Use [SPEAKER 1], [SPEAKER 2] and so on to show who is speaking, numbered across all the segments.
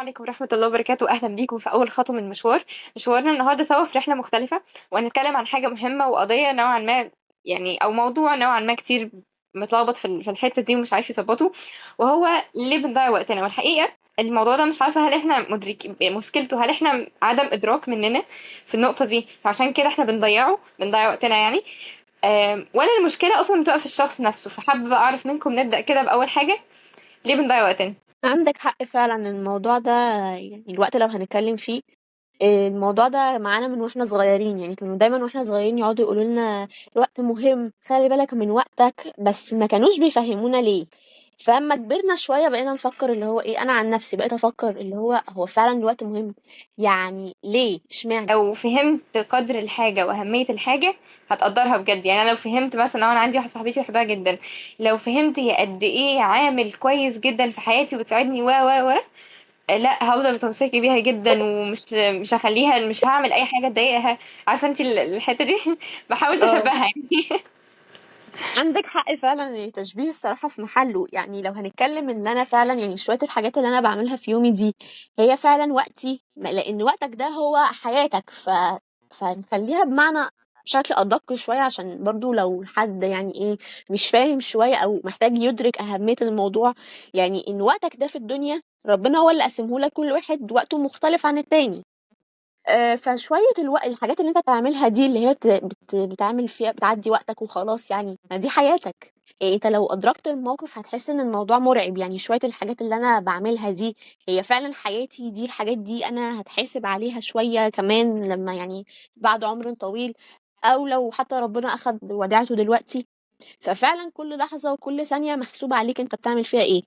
[SPEAKER 1] عليكم ورحمة الله وبركاته. أهلا بيكم في أول خطوة من مشوارنا النهاردة سوا في رحلة مختلفة، وهنتكلم عن حاجة مهمة وقضية نوعا ما، يعني أو موضوع نوعا ما كتير متلخبط في الحتة دي ومش عارف يظبطه، وهو ليه بنضيع وقتنا. والحقيقة الموضوع ده مش عارفة هل احنا مدركين مشكلته، هل احنا عدم إدراك مننا في النقطة دي، فعشان كده احنا بنضيع وقتنا يعني. ولا المشكلة أصلا بتبقى في الشخص نفسه؟ فحابة بقى أعرف منكم، نبدأ كده بأول حاجة، ليه بنضيع وقتنا؟
[SPEAKER 2] عندك حق فعلا الموضوع ده. يعني الوقت لو هنتكلم فيه، الموضوع ده معانا من واحنا صغيرين. يعني كانوا دايما واحنا صغيرين يقعدوا يقولوا لنا الوقت مهم، خلي بالك من وقتك، بس ما كانوش بيفهمونا ليه. فاما كبرنا شوية بقينا نفكر اللي هو ايه، انا عن نفسي بقيت افكر اللي هو فعلا الوقت مهم. يعني ليه، اشمعنى؟
[SPEAKER 1] لو فهمت قدر الحاجة وأهمية الحاجة هتقدرها بجد. يعني أنا لو فهمت مثلا، لو أنا عندي واحدة صاحبتي بحبها جدا، لو فهمت هي قد إيه عامل كويس جدا في حياتي وبتساعدني و لا، هفضل متمسكة بيها جدا، ومش مش هخليها، مش هعمل أي حاجة تضايقها. عارفة انتي الحتة دي بحاول
[SPEAKER 2] اه،
[SPEAKER 1] أشبهها يعني.
[SPEAKER 2] عندك حق فعلا. التشبيه الصراحة في محله. يعني لو هنتكلم ان انا فعلا يعني شوية الحاجات اللي انا بعملها في يومي دي هي فعلا وقتي، لان وقتك ده هو حياتك. فنخليها بمعنى بشكل ادق شوية، عشان برضو لو حد يعني ايه مش فاهم شوية او محتاج يدرك اهمية الموضوع. يعني ان وقتك ده في الدنيا ربنا هو اللي قسمه لك، كل واحد وقته مختلف عن التاني. فشوية الحاجات اللي انت بتعملها دي اللي هي بتعمل فيها بتعدي وقتك وخلاص، يعني ما دي حياتك. يعني انت لو أدركت الموقف هتحس ان الموضوع مرعب. يعني شوية الحاجات اللي انا بعملها دي هي فعلا حياتي، دي الحاجات دي انا هتحاسب عليها شوية كمان لما يعني بعد عمر طويل، او لو حتى ربنا اخد وديعته دلوقتي. ففعلا كل لحظة وكل ثانية محسوبة عليك انت بتعمل فيها ايه.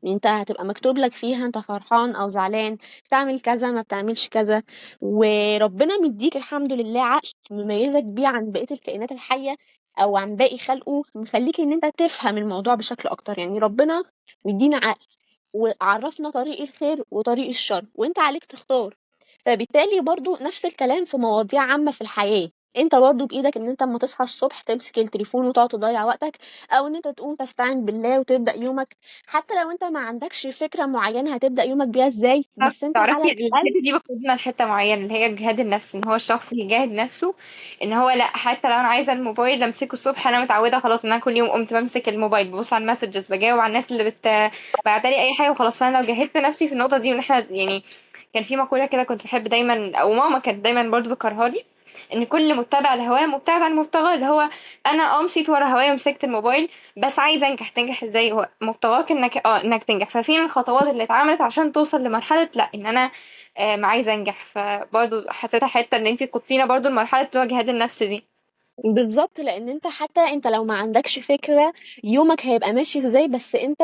[SPEAKER 2] انت هتبقى مكتوب لك فيها انت فرحان او زعلان، تعمل كذا ما بتعملش كذا. وربنا مديك الحمد لله عقل مميزك بيه عن بقية الكائنات الحية او عن باقي خلقه، مخليك ان انت تفهم الموضوع بشكل اكتر. يعني ربنا مدينا عقل وعرفنا طريق الخير وطريق الشر، وانت عليك تختار. فبالتالي برضو نفس الكلام في مواضيع عامة في الحياة. انت برضو بايدك ان انت اما تصحى الصبح تمسك التليفون وتقعد تضيع وقتك، او ان انت تقوم تستعين بالله وتبدأ يومك. حتى لو انت ما عندكش فكرة معينة هتبدأ يومك بيها ازاي، بس انت
[SPEAKER 1] تعرفي
[SPEAKER 2] على الأقل.
[SPEAKER 1] الحته دي بتقودنا لحته معينه، اللي هي الجهاد النفسي، ان هو الشخص يجاهد نفسه. ان هو لا، حتى لو انا عايزه الموبايل امسكه الصبح، انا متعوده خلاص ان انا كل يوم قمت بمسك الموبايل، ببص على المسجز، بجاوب على الناس اللي بعتلي اي حاجه وخلاص. فانا لو جاهدت نفسي في النقطه دي، وان احنا يعني كان في مقوله كده كنت بحب دايما، او ماما كانت دايما برضو بتكررها لي، ان كل متبع لهواه مبتعد عن مبتغاه. اللي هو انا مشيت ورا هوايا ومسكت الموبايل، بس عايزه انجح. تنجح ازاي؟ هو مبتغاك انك تنجح. ففين الخطوات اللي اتعملت عشان توصل لمرحله لا، ان انا عايزه انجح؟ فبرضو حسيتها حته ان انتي تقطينا برضو لمرحله جهاد النفس دي.
[SPEAKER 2] بالظبط، لان انت حتى انت لو ما عندكش فكرة يومك هيبقى ماشي ازاي، بس انت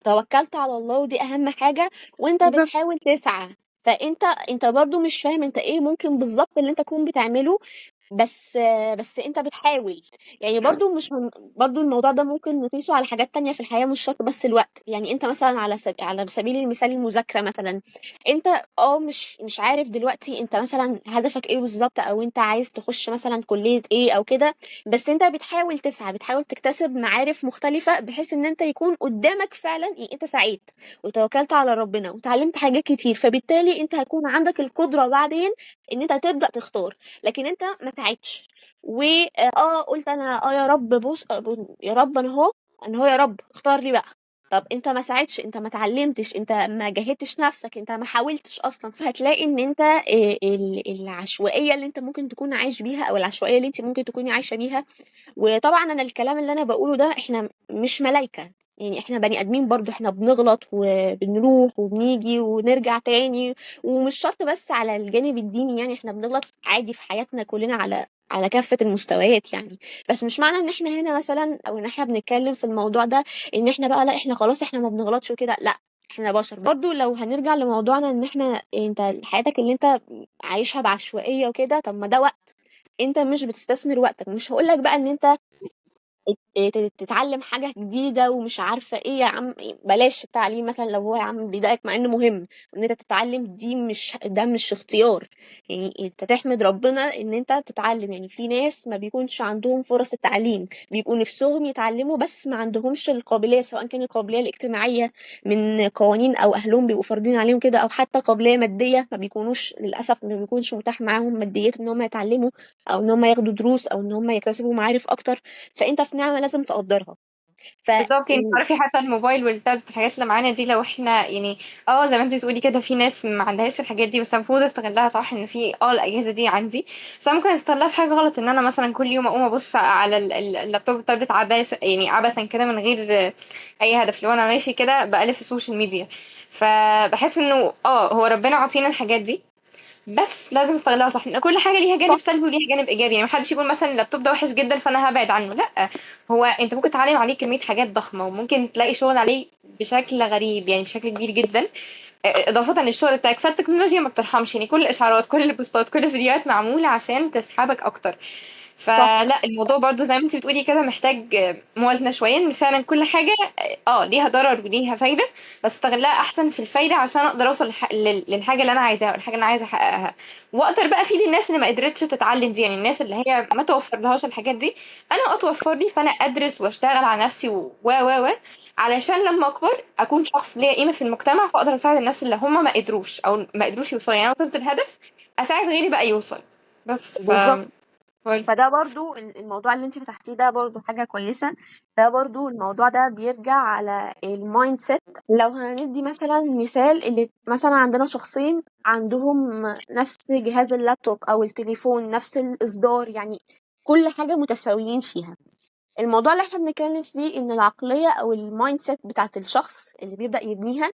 [SPEAKER 2] توكلت على الله ودي اهم حاجة، وانت
[SPEAKER 1] بالظبط.
[SPEAKER 2] بتحاول تسعى. فانت برضو مش فاهم انت ايه ممكن بالظبط اللي انت تكون بتعمله، بس انت بتحاول. يعني برضو الموضوع ده ممكن نقيسه على حاجات تانية في الحياة، مش شرط بس الوقت. يعني انت مثلا على سبيل المثال المذاكرة مثلا. انت مش عارف دلوقتي انت مثلا هدفك ايه بالظبط، او انت عايز تخش مثلا كلية ايه او كده، بس انت بتحاول تسعى، بتحاول تكتسب معارف مختلفة بحيث ان انت يكون قدامك فعلا يعني انت سعيت وتوكلت على ربنا وتعلمت حاجات كتير، فبالتالي انت هيكون عندك القدرة بعدين ان انت تبدأ تختار. لكن انت ما ساعدتش و قلت انا يا رب بص، يا رب انا هو يا رب اختار لي بقى. طب انت ما ساعدتش، انت ما اتعلمتش، انت ما جهدتش نفسك، انت ما حاولتش اصلا. فهتلاقي ان انت العشوائيه اللي انت ممكن تكون عايش بيها، او العشوائيه اللي انت ممكن تكوني عايشه بيها. وطبعا انا الكلام اللي انا بقوله ده احنا مش ملايكه، يعني احنا بني ادمين برضو، احنا بنغلط وبنروح وبنيجي ونرجع تاني. ومش شرط بس على الجانب الديني، يعني احنا بنغلط عادي في حياتنا كلنا على كافة المستويات يعني. بس مش معنى ان احنا هنا مثلا او ان احنا بنتكلم في الموضوع ده ان احنا بقى لا احنا خلاص احنا ما بنغلطش وكده، لا. احنا بشر برضو. لو هنرجع لموضوعنا ان احنا انت حياتك اللي انت عايشها بعشوائية وكده، طب ما ده وقت انت مش بتستثمر وقتك. مش هقولك بقى ان انت تتعلم حاجة جديدة ومش عارفة ايه يا عم. بلاش التعليم مثلا لو هو يا عم بيضايقك، مع انه مهم ان انت تتعلم، دي مش ده مش اختيار. يعني انت تحمد ربنا ان انت بتتعلم. يعني في ناس ما بيكونش عندهم فرص التعليم، بيبقوا نفسهم يتعلموا بس ما عندهمش القابلية، سواء كان القابلية الاجتماعية من قوانين او اهلهم بيبقوا فارضين عليهم كده، او حتى قابلية مادية ما بيكونوش للاسف ما بيكونش متاح معاهم ماديات ان هم يتعلموا، او ان هم ياخدوا دروس، او ان هم يكتسبوا معارف اكتر. فانت في نعمة لازم تقدرها. ف
[SPEAKER 1] بالظبط، يعني تعرفي حتى الموبايل والتابلت الحاجات اللي معانا دي، لو احنا يعني زي ما انت بتقولي كده، في ناس ما عندهاش الحاجات دي، بس المفروض استغلها صح. ان في الاجهزه دي عندي، بس انا ممكن استغلها في حاجه غلط. ان انا مثلا كل يوم اقوم ابص على اللابتوب التابلت يعني عبثا كده من غير اي هدف. لو انا ماشي كده بقلب في السوشيال ميديا، فبحس انه هو ربنا عطينا الحاجات دي، بس لازم استغلها صح. ان كل حاجه ليها جانب
[SPEAKER 2] صح.
[SPEAKER 1] سلبي وليها جانب ايجابي. يعني محدش يقول مثلا اللابتوب ده وحش جدا فانا هبعد عنه، لا. هو انت ممكن تتعلم عليه كميه حاجات ضخمه، وممكن تلاقي شغل عليه بشكل غريب، يعني بشكل كبير جدا. اضافه للشغل بتاعك، فالتكنولوجيا ما بترحمش. يعني كل الاشعارات، كل البوستات، كل الفيديوهات معموله عشان تسحبك اكتر.
[SPEAKER 2] صح.
[SPEAKER 1] فلا، الموضوع برضو زي ما انت بتقولي كده محتاج موازنة شوية. ان فعلا كل حاجة ليها ضرر وليها فايدة، بس استغلها احسن في الفايدة عشان اقدر اوصل للحاجة اللي انا عايزاها، والحاجة اللي انا عايزة احققها. واقدر بقى افيد الناس اللي ما قدرتش تتعلم دي، يعني الناس اللي هي ما توفر لهاش الحاجات دي، انا اتوفر لي، فانا ادرس واشتغل على نفسي و علشان لما اكبر اكون شخص ليا قيمة في المجتمع، فاقدر اساعد الناس اللي هم ما قدروش او ما قدروش يوصلوا. يعني انا وصلت الهدف، اساعد غيري بقى يوصل. بس
[SPEAKER 2] بالظبط.
[SPEAKER 1] برضه.
[SPEAKER 2] فده برضو الموضوع اللي انت فتحتيه ده برضو حاجة كويسة. ده برضو الموضوع ده بيرجع على المايند سيت. لو هندي مثلا مثال، اللي مثلا عندنا شخصين عندهم نفس جهاز اللابتوب او التليفون، نفس الاصدار، يعني كل حاجة متساويين فيها. الموضوع اللي احنا بنتكلم فيه ان العقلية او المايند سيت بتاعت الشخص اللي بيبدأ يبنيها.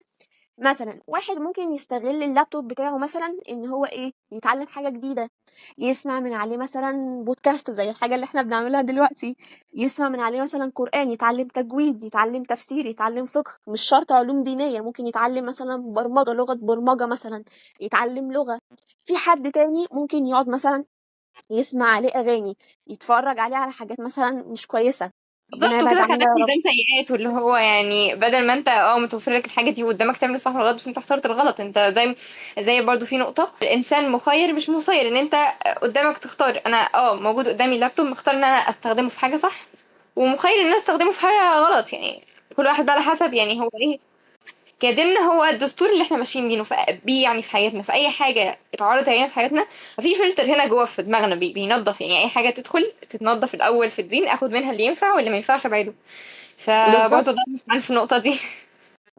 [SPEAKER 2] مثلا واحد ممكن يستغل اللابتوب بتاعه مثلا ان هو ايه، يتعلم حاجة جديدة، يسمع من عليه مثلا بودكاست زي الحاجة اللي احنا بنعملها دلوقتي، يسمع من عليه مثلا قرآن، يتعلم تجويد، يتعلم تفسير، يتعلم فقه، مش شرط علوم دينية، ممكن يتعلم مثلا برمجة، لغة برمجة مثلا، يتعلم لغة. في حد تاني ممكن يقعد مثلا يسمع عليه أغاني، يتفرج عليه على حاجات مثلا مش كويسة، ربنا
[SPEAKER 1] بالظبط،
[SPEAKER 2] يبعد
[SPEAKER 1] وكده
[SPEAKER 2] عننا
[SPEAKER 1] خليك
[SPEAKER 2] يا رب.
[SPEAKER 1] ميزان سيئات. واللي هو يعني بدل ما انت متوفر لك الحاجه دي قدامك تعمل الصح والغلط، بس انت اخترت الغلط. انت زي برضو في نقطه، الانسان مخير مش مسير. ان انت قدامك تختار. انا موجود قدامي اللابتوب، مختار ان انا استخدمه في حاجه صح، ومخير ان انا استخدمه في حاجه غلط. يعني كل واحد بقى على حسب يعني هو ايه. كديننا هو الدستور اللي احنا ماشيين بيه يعني في حياتنا. في اي حاجه اتعرضت علينا في حياتنا، في فلتر هنا جوه في دماغنا بينظف. يعني اي حاجه تدخل تتنظف الاول في الدين، اخد منها اللي ينفع واللي ما ينفعش ابعده.
[SPEAKER 2] بالظبط.
[SPEAKER 1] فبرضه ده مسؤول في النقطة دي.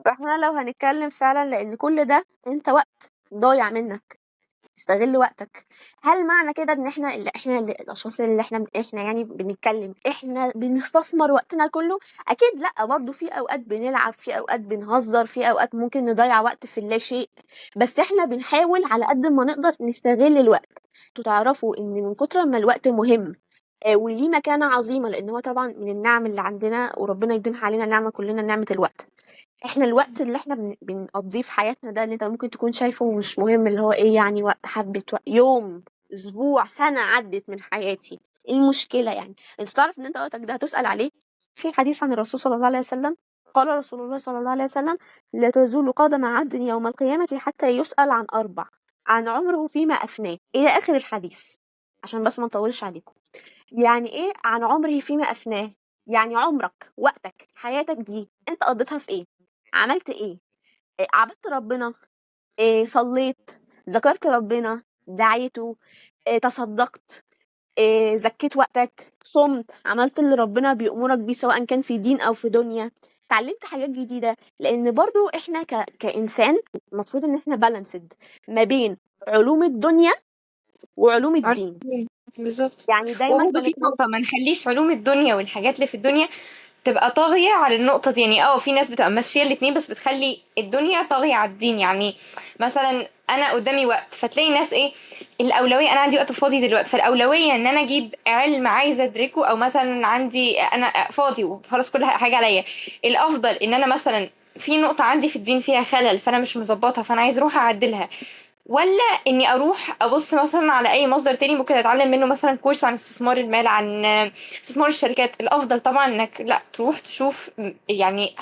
[SPEAKER 2] فاحنا لو هنتكلم فعلا، لان كل ده انت وقت ضايع منك، استغل وقتك. هل معنى كده ان احنا الاشخاص اللي احنا يعني بنتكلم احنا بنستثمر وقتنا كله؟ اكيد لا، برضه في اوقات بنلعب، في اوقات بنهزر، في اوقات ممكن نضيع وقت في اللا شيء، بس احنا بنحاول على قد ما نقدر نستغل الوقت. انتوا تعرفوا ان من كتر ما الوقت مهم وليه مكانة عظيمة، لأن هو طبعا من النعم اللي عندنا، وربنا يديمها علينا نعمة كلنا، نعمة الوقت. احنا الوقت اللي احنا بنقضيه في حياتنا ده، اللي انت ممكن تكون شايفه مش مهم، اللي هو ايه يعني، وقت حبة وقت، يوم، اسبوع، سنة عدت من حياتي، إيه المشكلة يعني؟ انت تعرف ان انت وقتك ده هتسأل عليه. في حديث عن الرسول صلى الله عليه وسلم، قال رسول الله صلى الله عليه وسلم: لا تزول قدم عبد يوم القيامة حتى يسأل عن أربع: عن عمره فيما أفناه، إلى آخر الحديث، عشان بس ما نطولش عليكم. يعني ايه عن عمره فيما أفناه؟ يعني عمرك، وقتك، حياتك دي انت قضيتها في ايه؟ عملت ايه؟ عبدت ربنا؟ صليت؟ ذكرت ربنا؟ دعيته؟ تصدقت؟ زكيت وقتك؟ صمت؟ عملت اللي ربنا بيأمرك بيه سواء كان في دين او في دنيا؟ اتعلمت حاجات جديدة؟ لان برضو احنا كإنسان المفروض ان احنا بالانسد ما بين علوم الدنيا وعلوم الدين.
[SPEAKER 1] بالظبط.
[SPEAKER 2] يعني دايما
[SPEAKER 1] وبرضه في
[SPEAKER 2] بنتمنى.
[SPEAKER 1] نقطة، ما نخليش علوم الدنيا والحاجات اللي في الدنيا تبقى طاغية على النقطة دي. يعني في ناس بتبقى ماشية الاتنين، بس بتخلي الدنيا طاغية على الدين. يعني مثلا انا قدامي وقت، فتلاقي ناس ايه الاولوية. انا عندي وقت فاضي دلوقتي، فالاولوية ان انا اجيب علم عايزة ادركه، او مثلا عندي انا فاضي وخلاص كل حاجة عليا. الافضل ان انا مثلا في نقطة عندي في الدين فيها خلل، فانا مش مظبطها، فانا عايز اروح اعدلها. ولا اني اروح ابص مثلا على اي مصدر تاني ممكن اتعلم منه، مثلا كورس عن استثمار المال، عن استثمار الشركات. الافضل طبعا انك لا تروح تشوف يعني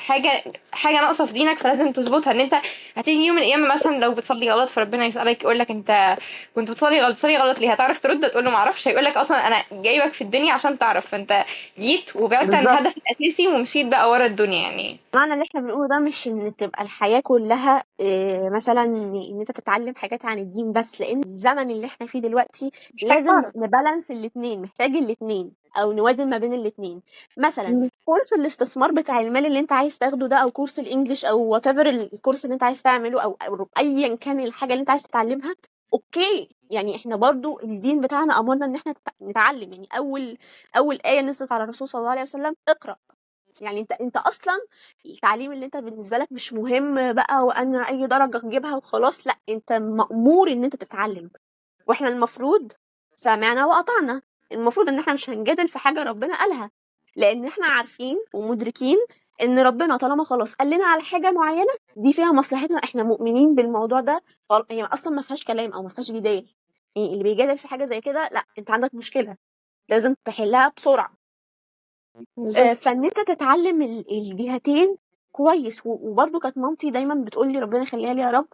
[SPEAKER 1] حاجه ناقصه في دينك فلازم تظبطها. ان انت هتيجي يوم من الايام مثلا لو بتصلي غلط فربنا يسالك يقول لك انت كنت بتصلي غلط ليه؟ هتعرف ترد تقول له ما اعرفش؟ هيقول لك اصلا انا جايبك في الدنيا عشان تعرف. فانت جيت وبعدت عن
[SPEAKER 2] بالظبط.
[SPEAKER 1] الهدف الاساسي ومشيت بقى ورا الدنيا يعني.
[SPEAKER 2] معنى اللي احنا بنقوله ده مش ان تبقى الحياة كلها مثلا ان انت تتعلم حاجات عن الدين بس، لان الزمن اللي احنا فيه دلوقتي
[SPEAKER 1] محتاج
[SPEAKER 2] لازم
[SPEAKER 1] تعرف.
[SPEAKER 2] نبالانس الاتنين، محتاج الاتنين او نوازن ما بين الاتنين. مثلا كورس الاستثمار بتاع المال اللي انت عايز تاخده ده، او كورس الانجليش، او وات ايفر الكورس اللي انت عايز تعمله، او ايا كان الحاجة اللي انت عايز تتعلمها، اوكي. يعني احنا برضو الدين بتاعنا امرنا ان احنا نتعلم. يعني اول آية نزلت على الرسول صلى الله عليه وسلم اقرأ. يعني انت اصلا التعليم اللي انت بالنسبه لك مش مهم بقى، وان اي درجه تجيبها وخلاص، لا، انت مأمور ان انت تتعلم. واحنا المفروض سمعنا واطعنا. المفروض ان احنا مش هنجادل في حاجه ربنا قالها، لان احنا عارفين ومدركين ان ربنا طالما خلاص قال لنا على حاجه معينه دي فيها مصلحتنا، احنا مؤمنين بالموضوع ده. هي اصلا ما فيهاش كلام او ما فيهاش جدال. يعني اللي بيجادل في حاجه زي كده، لا، انت عندك مشكله لازم تحلها بسرعه.
[SPEAKER 1] بالظبط.
[SPEAKER 2] فان انت تتعلم الجهتين كويس. وبرضه كانت مامتي دايما بتقول لي، ربنا يخليها لي يا رب،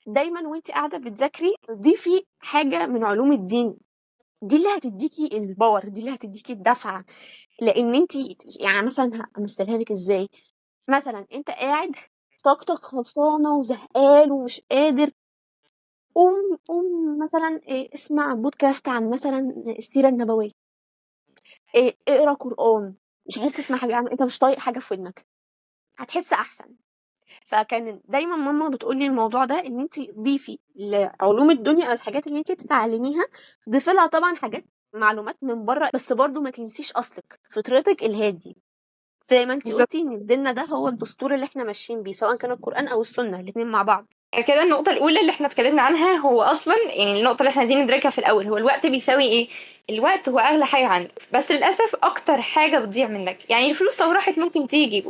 [SPEAKER 2] دايما وانت قاعده بتذاكري ضيفي حاجه من علوم الدين. دي اللي هتديكي الباور، دي اللي هتديكي الدفعه. لان انت يعني مثلا همثلها لك ازاي. مثلا انت قاعد طاقتك خلصانه وزهقان ومش قادر، قوم مثلا اسمع بودكاست عن مثلا السيره النبويه، اقرا قران. مش عايز تسمع حاجه انت مش طايق حاجه في ودنك، هتحس احسن. فكان دايما ماما بتقولي الموضوع ده، ان انت ضيفي لعلوم الدنيا او الحاجات اللي انت بتتعلميها، ضيفي لها طبعا حاجات معلومات من بره، بس برضو ما تنسيش اصلك فطرتك الهادي. زي ما انت
[SPEAKER 1] بالظبط.
[SPEAKER 2] قلتي ان ديننا ده هو الدستور اللي احنا ماشيين بيه، سواء كان القرآن او السنة، الاتنين مع بعض.
[SPEAKER 1] كده النقطة الأولى اللي احنا اتكلمنا عنها هو أصلا يعني النقطة اللي احنا عايزين ندركها في الأول، هو الوقت بيساوي ايه؟ الوقت هو أغلى حاجة عندك، بس للأسف أكتر حاجة بتضيع منك. يعني الفلوس لو راحت ممكن تيجي،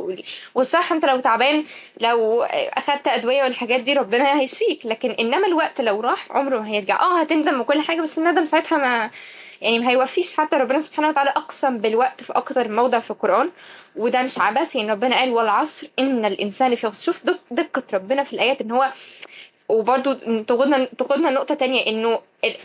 [SPEAKER 1] والصح انت لو تعبان لو أخدت أدوية والحاجات دي ربنا هيشفيك، لكن إنما الوقت لو راح عمره ما هيرجع. اه هتندم وكل حاجة، بس الندم ساعتها ما هيوفيش. حتى ربنا سبحانه وتعالى أقسم بالوقت في أكتر موضع في القرآن، وده مش عبث. يعني ربنا قال والعصر إن الإنسان لفي خسر. شوف دقة ربنا في الآيات، إن هو وبرضو تقودنا نقطة تانية، انه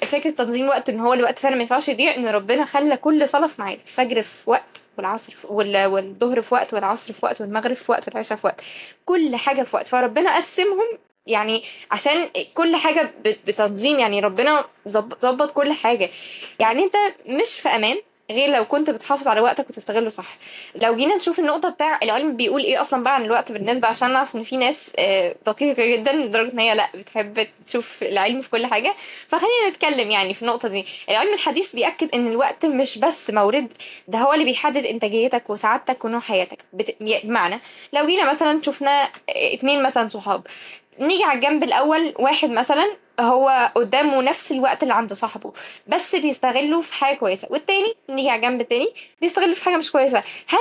[SPEAKER 1] فكرة تنظيم وقت ان هو الوقت فعلا ما ينفعش يضيع. ان ربنا خلى كل صلاة في ميعاد، الفجر في وقت، والعصر والظهر في وقت، والعصر في وقت، والمغرب في وقت، والعشاء في وقت. كل حاجة في وقت، فربنا قسمهم يعني عشان كل حاجة بتنظيم. يعني ربنا ظبط كل حاجة. يعني انت مش في امان غير لو كنت بتحافظ على وقتك وتستغله صح. لو جينا نشوف النقطة بتاع العلم بيقول ايه اصلا بقى عن الوقت بالنسبة، عشان نعرف ان في ناس دقيقة جدا لدرجة ان هي لا بتحب تشوف العلم في كل حاجة. فخلينا نتكلم يعني في النقطة دي. العلم الحديث بيأكد ان الوقت مش بس مورد، ده هو اللي بيحدد انتاجيتك وسعادتك ونوع حياتك. بمعنى لو جينا مثلا شفنا اتنين مثلا صحاب، نيجي على الجنب الأول، واحد مثلا هو قدامه نفس الوقت اللي عند صاحبه بس بيستغله في حاجة كويسة، والتاني نيجي على الجنب التاني بيستغله في حاجة مش كويسة. هل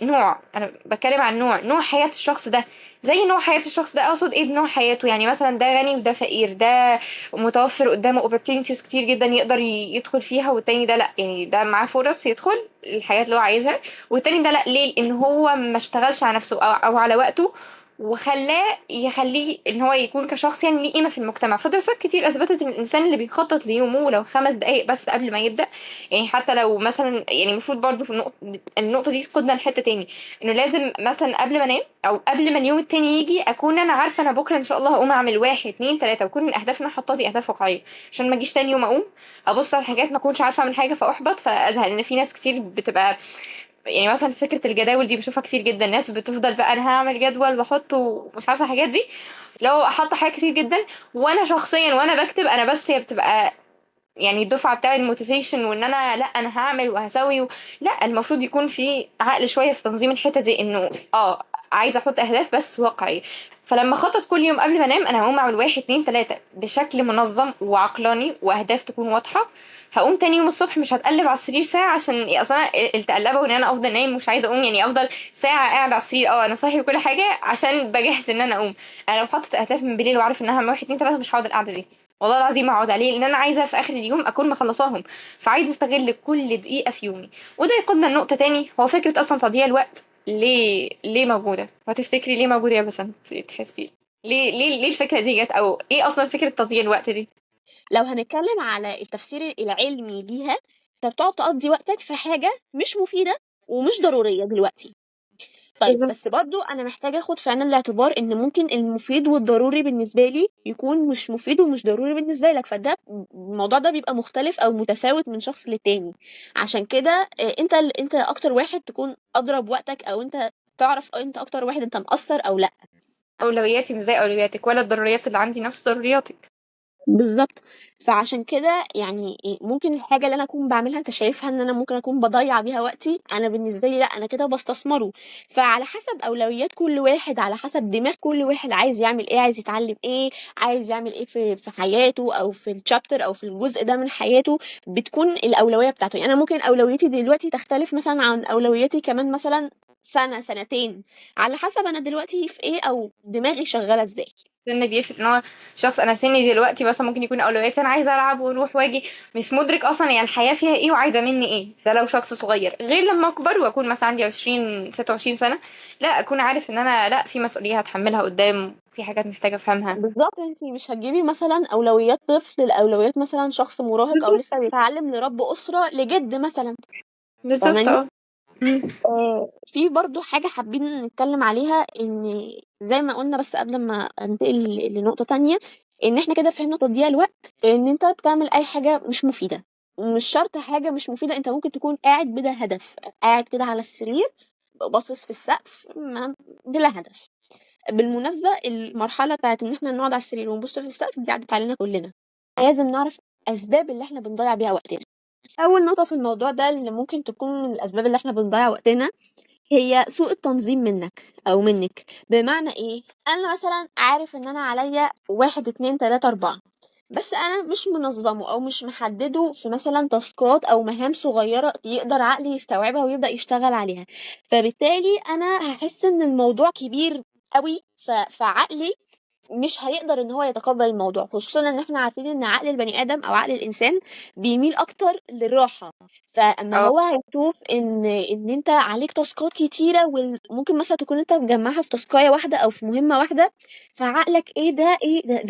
[SPEAKER 1] نوع أنا بتكلم عن نوع حياة الشخص ده زي نوع حياة الشخص ده؟ أقصد إيه بنوع حياته؟ يعني مثلا ده غني وده فقير، ده متوفر قدامه opportunities كتير جدا يقدر يدخل فيها، والتاني ده لأ. يعني ده معاه فرص يدخل الحياة اللي هو عايزها، والتاني ده لأ. ليه؟ لأن هو ما اشتغلش على نفسه أو على وقته، وخلاه يخليه ان هو يكون كشخص يعني ليه قيمه في المجتمع. فدراسات كتير اثبتت ان الانسان اللي بيخطط ليومه ولو 5 دقائق بس قبل ما يبدا، يعني حتى لو مثلا يعني المفروض برضو في النقطه دي تقودنا لحته تاني، انه لازم مثلا قبل ما انام او قبل ما اليوم التاني يجي اكون انا عارفه انا بكره ان شاء الله هقوم اعمل واحد اتنين تلاته، وكون الاهداف اللي انا حاطه دي اهداف واقعيه، عشان ما اجيش تاني يوم اقوم ابص على حاجات ما اكونش عارفه اعمل حاجه فاحبط فازهق. لان في ناس كتير بتبقى يعني مثلا فكرة الجداول دي بشوفها كتير جدا، ناس بتفضل بقى انا هعمل جدول واحطه ومش عارفة الحاجات دي، لو حاطة حاجات كتير جدا. وانا شخصيا وانا بكتب انا بس هي بتبقى يعني الدفعة بتاعي الموتيفيشن، وان انا لا انا هعمل وهسوي لا، المفروض يكون في عقل شوية في تنظيم الحتة دي، انه عايزة احط اهداف بس واقعية. فلما اخطط كل يوم قبل ما انام انا هقوم اعمل واحد اتنين تلاتة بشكل منظم وعقلاني واهداف تكون واضحة، هقوم تاني يوم الصبح مش هتقلب على السرير ساعة عشان اصلا التقلبة وان انا افضل نايم مش عايزة اقوم. يعني افضل ساعة قاعد على السرير انا صاحي وكل حاجة عشان بجهز ان انا اقوم. انا لو حطيت اهداف من بالليل وعارف انها واحد اتنين تلاتة مش هقعد القعدة دي. والله العظيم اقعد عليه، لان انا عايزه في اخر اليوم اكون مخلصاهم. فعايزه استغل كل دقيقه في يومي. وده يقودنا لنقطه تاني، هو فكره اصلا تضييع الوقت ليه موجوده؟ وهتفتكري ليه موجوده يا بسنت؟ تحسي ليه الفكره دي جت، او ايه اصلا فكره تضييع الوقت دي؟
[SPEAKER 2] لو هنتكلم على التفسير العلمي ليها، انت بتقعد تقضي وقتك في حاجة مش مفيدة ومش ضرورية دلوقتي. طيب
[SPEAKER 1] بالظبط.
[SPEAKER 2] بس برضو انا محتاجة اخد في عين الاعتبار ان ممكن المفيد والضروري بالنسبة لي يكون مش مفيد ومش ضروري بالنسبة لك، فده الموضوع ده بيبقى مختلف او متفاوت من شخص للتاني. عشان كده انت اكتر واحد تكون اضرب وقتك، او انت تعرف انت اكتر واحد انت مقصر او لا.
[SPEAKER 1] اولوياتي مش زي اولوياتك، ولا الضروريات اللي عندي نفس ضرورياتك.
[SPEAKER 2] بالظبط. فعشان كده يعني ممكن الحاجة اللي انا اكون بعملها انت شايفها ان انا ممكن اكون بضيع بيها وقتي، انا بالنسبة لي لا، انا كده بستثمره. فعلى حسب اولويات كل واحد، على حسب دماغ كل واحد عايز يعمل ايه، عايز يتعلم ايه، عايز يعمل ايه في حياته او في الشابتر او في الجزء ده من حياته، بتكون الاولوية بتاعته. يعني انا ممكن اولويتي دلوقتي تختلف مثلا عن اولوياتي كمان مثلا سنة سنتين، على حسب انا دلوقتي في ايه او دماغي شغالة ازاي.
[SPEAKER 1] سن بيفرق، ان هو شخص انا سني دلوقتي بس ممكن يكون اولوياتي انا عايزه العب واروح واجي، مش مدرك اصلا هي الحياه فيها ايه وعايزه مني ايه. ده لو شخص صغير. غير لما اكبر واكون مثلا عندي 20 26 سنه، لا اكون عارف ان انا لا، في مسؤوليه هتحملها قدام، في حاجات محتاجه افهمها.
[SPEAKER 2] بالظبط. انت مش هتجيبي مثلا اولويات طفل لاولويات مثلا شخص مراهق او
[SPEAKER 1] بالظبط.
[SPEAKER 2] لسه بيتعلم لرب اسره لجد مثلا.
[SPEAKER 1] بالظبط
[SPEAKER 2] فاهماني؟
[SPEAKER 1] اه. مم.
[SPEAKER 2] في برضو حاجه حابين نتكلم عليها، ان زي ما قلنا بس قبل ما انتقل لنقطه تانية، ان احنا كده فهمنا تضييع الوقت ان انت بتعمل اي حاجه مش مفيده. مش شرط حاجه مش مفيده، انت ممكن تكون قاعد بلا هدف، قاعد كده على السرير باصص في السقف بلا هدف. بالمناسبة المرحلة بتاعت إن إحنا نقعد على السرير ونبص في السقف دي عدت علينا كلنا. لازم نعرف أسباب اللي إحنا بنضيع بيها وقتنا. أول نقطة في الموضوع ده اللي ممكن تكون من الأسباب اللي إحنا بنضيع وقتنا هي سوء التنظيم منك أو منك. بمعنى إيه؟ أنا مثلا عارف إن أنا عليا واحد اتنين تلاتة أربعة، بس أنا مش منظمه أو مش محدده في مثلا تاسكات أو مهام صغيرة يقدر عقلي يستوعبها ويبدأ يشتغل عليها. فبالتالي أنا هحس إن الموضوع كبير قوي، فعقلي مش هيقدر ان هو يتقبل الموضوع، خصوصا ان احنا عارفين ان عقل البني ادم او عقل الانسان بيميل اكتر للراحه. فاما
[SPEAKER 1] اه.
[SPEAKER 2] هو هيشوف ان انت عليك تاسكات كتيره وممكن مثلا تكون انت مجمعها في تاسكايه واحده او في مهمه واحده، فعقلك ايه ده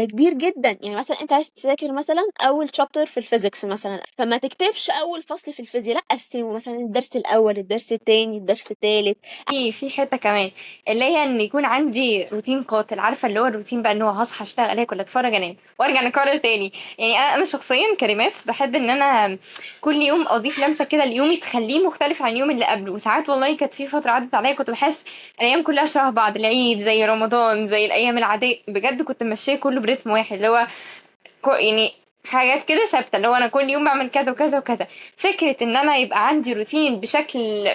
[SPEAKER 2] كبير جدا. يعني مثلا انت عايز تذاكر مثلا اول شابتر في الفيزيكس مثلا، فما تكتبش اول فصل في الفيزياء، لا قسمه مثلا الدرس الاول الدرس التاني الدرس التالت.
[SPEAKER 1] في حته كمان، اللي هي ان يكون عندي روتين قاتل. عارفه اللي هو الروتين بقى، ان هو هصحى اشتغل اكل اتفرج انام وارجع نكرر تاني. يعني انا شخصيا كريمات بحب ان انا كل يوم اضيف لمسه كده ليومي تخليه مختلف عن اليوم اللي قبله. وساعات والله كانت في فتره عدت عليا كنت بحس الايام كلها شبه بعض، العيد زي رمضان زي الايام العاديه. بجد كنت ماشيه كله برتم واحد، اللي هو يعني حاجات كده ثابته، اللي هو انا كل يوم بعمل كذا وكذا وكذا. فكره ان انا يبقى عندي روتين بشكل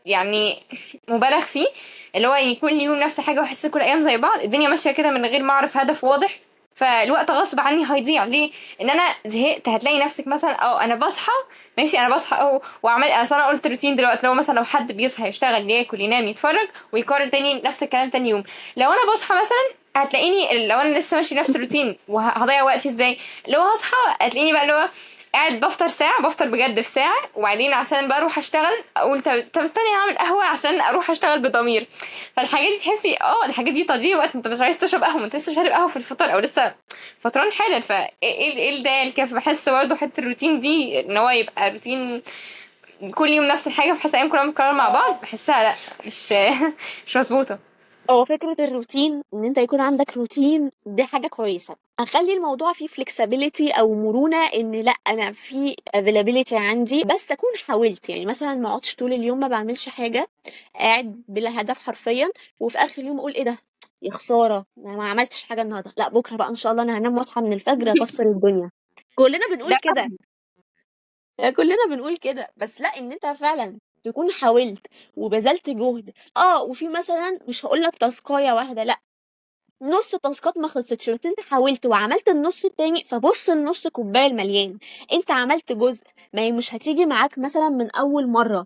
[SPEAKER 1] يعني مبالغ فيه، اللي هو كل يوم نفس الحاجه واحس كل الايام زي بعض، الدنيا ماشيه كده من غير ما اعرف هدف واضح. فالوقت غصب عني هيضيع. ليه؟ ان انا زهقت. هتلاقي نفسك مثلا، انا بصحى، ماشي انا بصحى واعمل، اصل انا قلت روتين دلوقتي، لو مثلا لو حد بيصحى يشتغل ياكل ينام يتفرج ويكرر تاني نفس الكلام تاني يوم. لو انا بصحى مثلا هتلاقيني، لو انا لسه ماشي نفس الروتين وهضيع وقتي ازاي؟ لو هصحى هتلاقيني بقى اللي هو قاعد بفطر ساعة، بفطر بجد في ساعة، وبعدين عشان بقى اروح اشتغل اقول طب استني اعمل قهوة عشان اروح اشتغل بضمير. فالحاجات دي تحسي الحاجات دي تضييع وقت. انت مش عايز تشرب قهوة، انت لسه شارب قهوة في الفطار او لسه فطران حالا. فايه ايه الداعي الكاف؟ بحس برضه حتة الروتين دي ان هو يبقى روتين كل يوم نفس الحاجة، بحس ايام كلها متكررة مع بعض، بحسها لا، مش مش مظبوطة.
[SPEAKER 2] هو فكرة الروتين ان انت يكون عندك روتين دي حاجة كويسة، اخلي الموضوع فيه flexibility او مرونة، ان لا انا في availability عندي، بس اكون حاولت. يعني مثلا ما اقعدش طول اليوم ما بعملش حاجة، قاعد بلا هدف حرفيا، وفي اخر اليوم اقول ايه ده، يا خسارة انا ما عملتش حاجة النهاردة، لا بكرة بقى ان شاء الله انا هنام واصحى من الفجر اكسر الدنيا. كلنا بنقول
[SPEAKER 1] ده
[SPEAKER 2] كده. كلنا بنقول كده، بس لا، ان انت فعلا تكون حاولت وبذلت جهد. وفي مثلا مش هقول لك تاسكايه واحده، لا، نص تاسكات ما خلصتش، بس انت حاولت وعملت النص التاني، فبص النص كوبايه المليان. انت عملت جزء، ما هي مش هتيجي معاك مثلا من اول مره.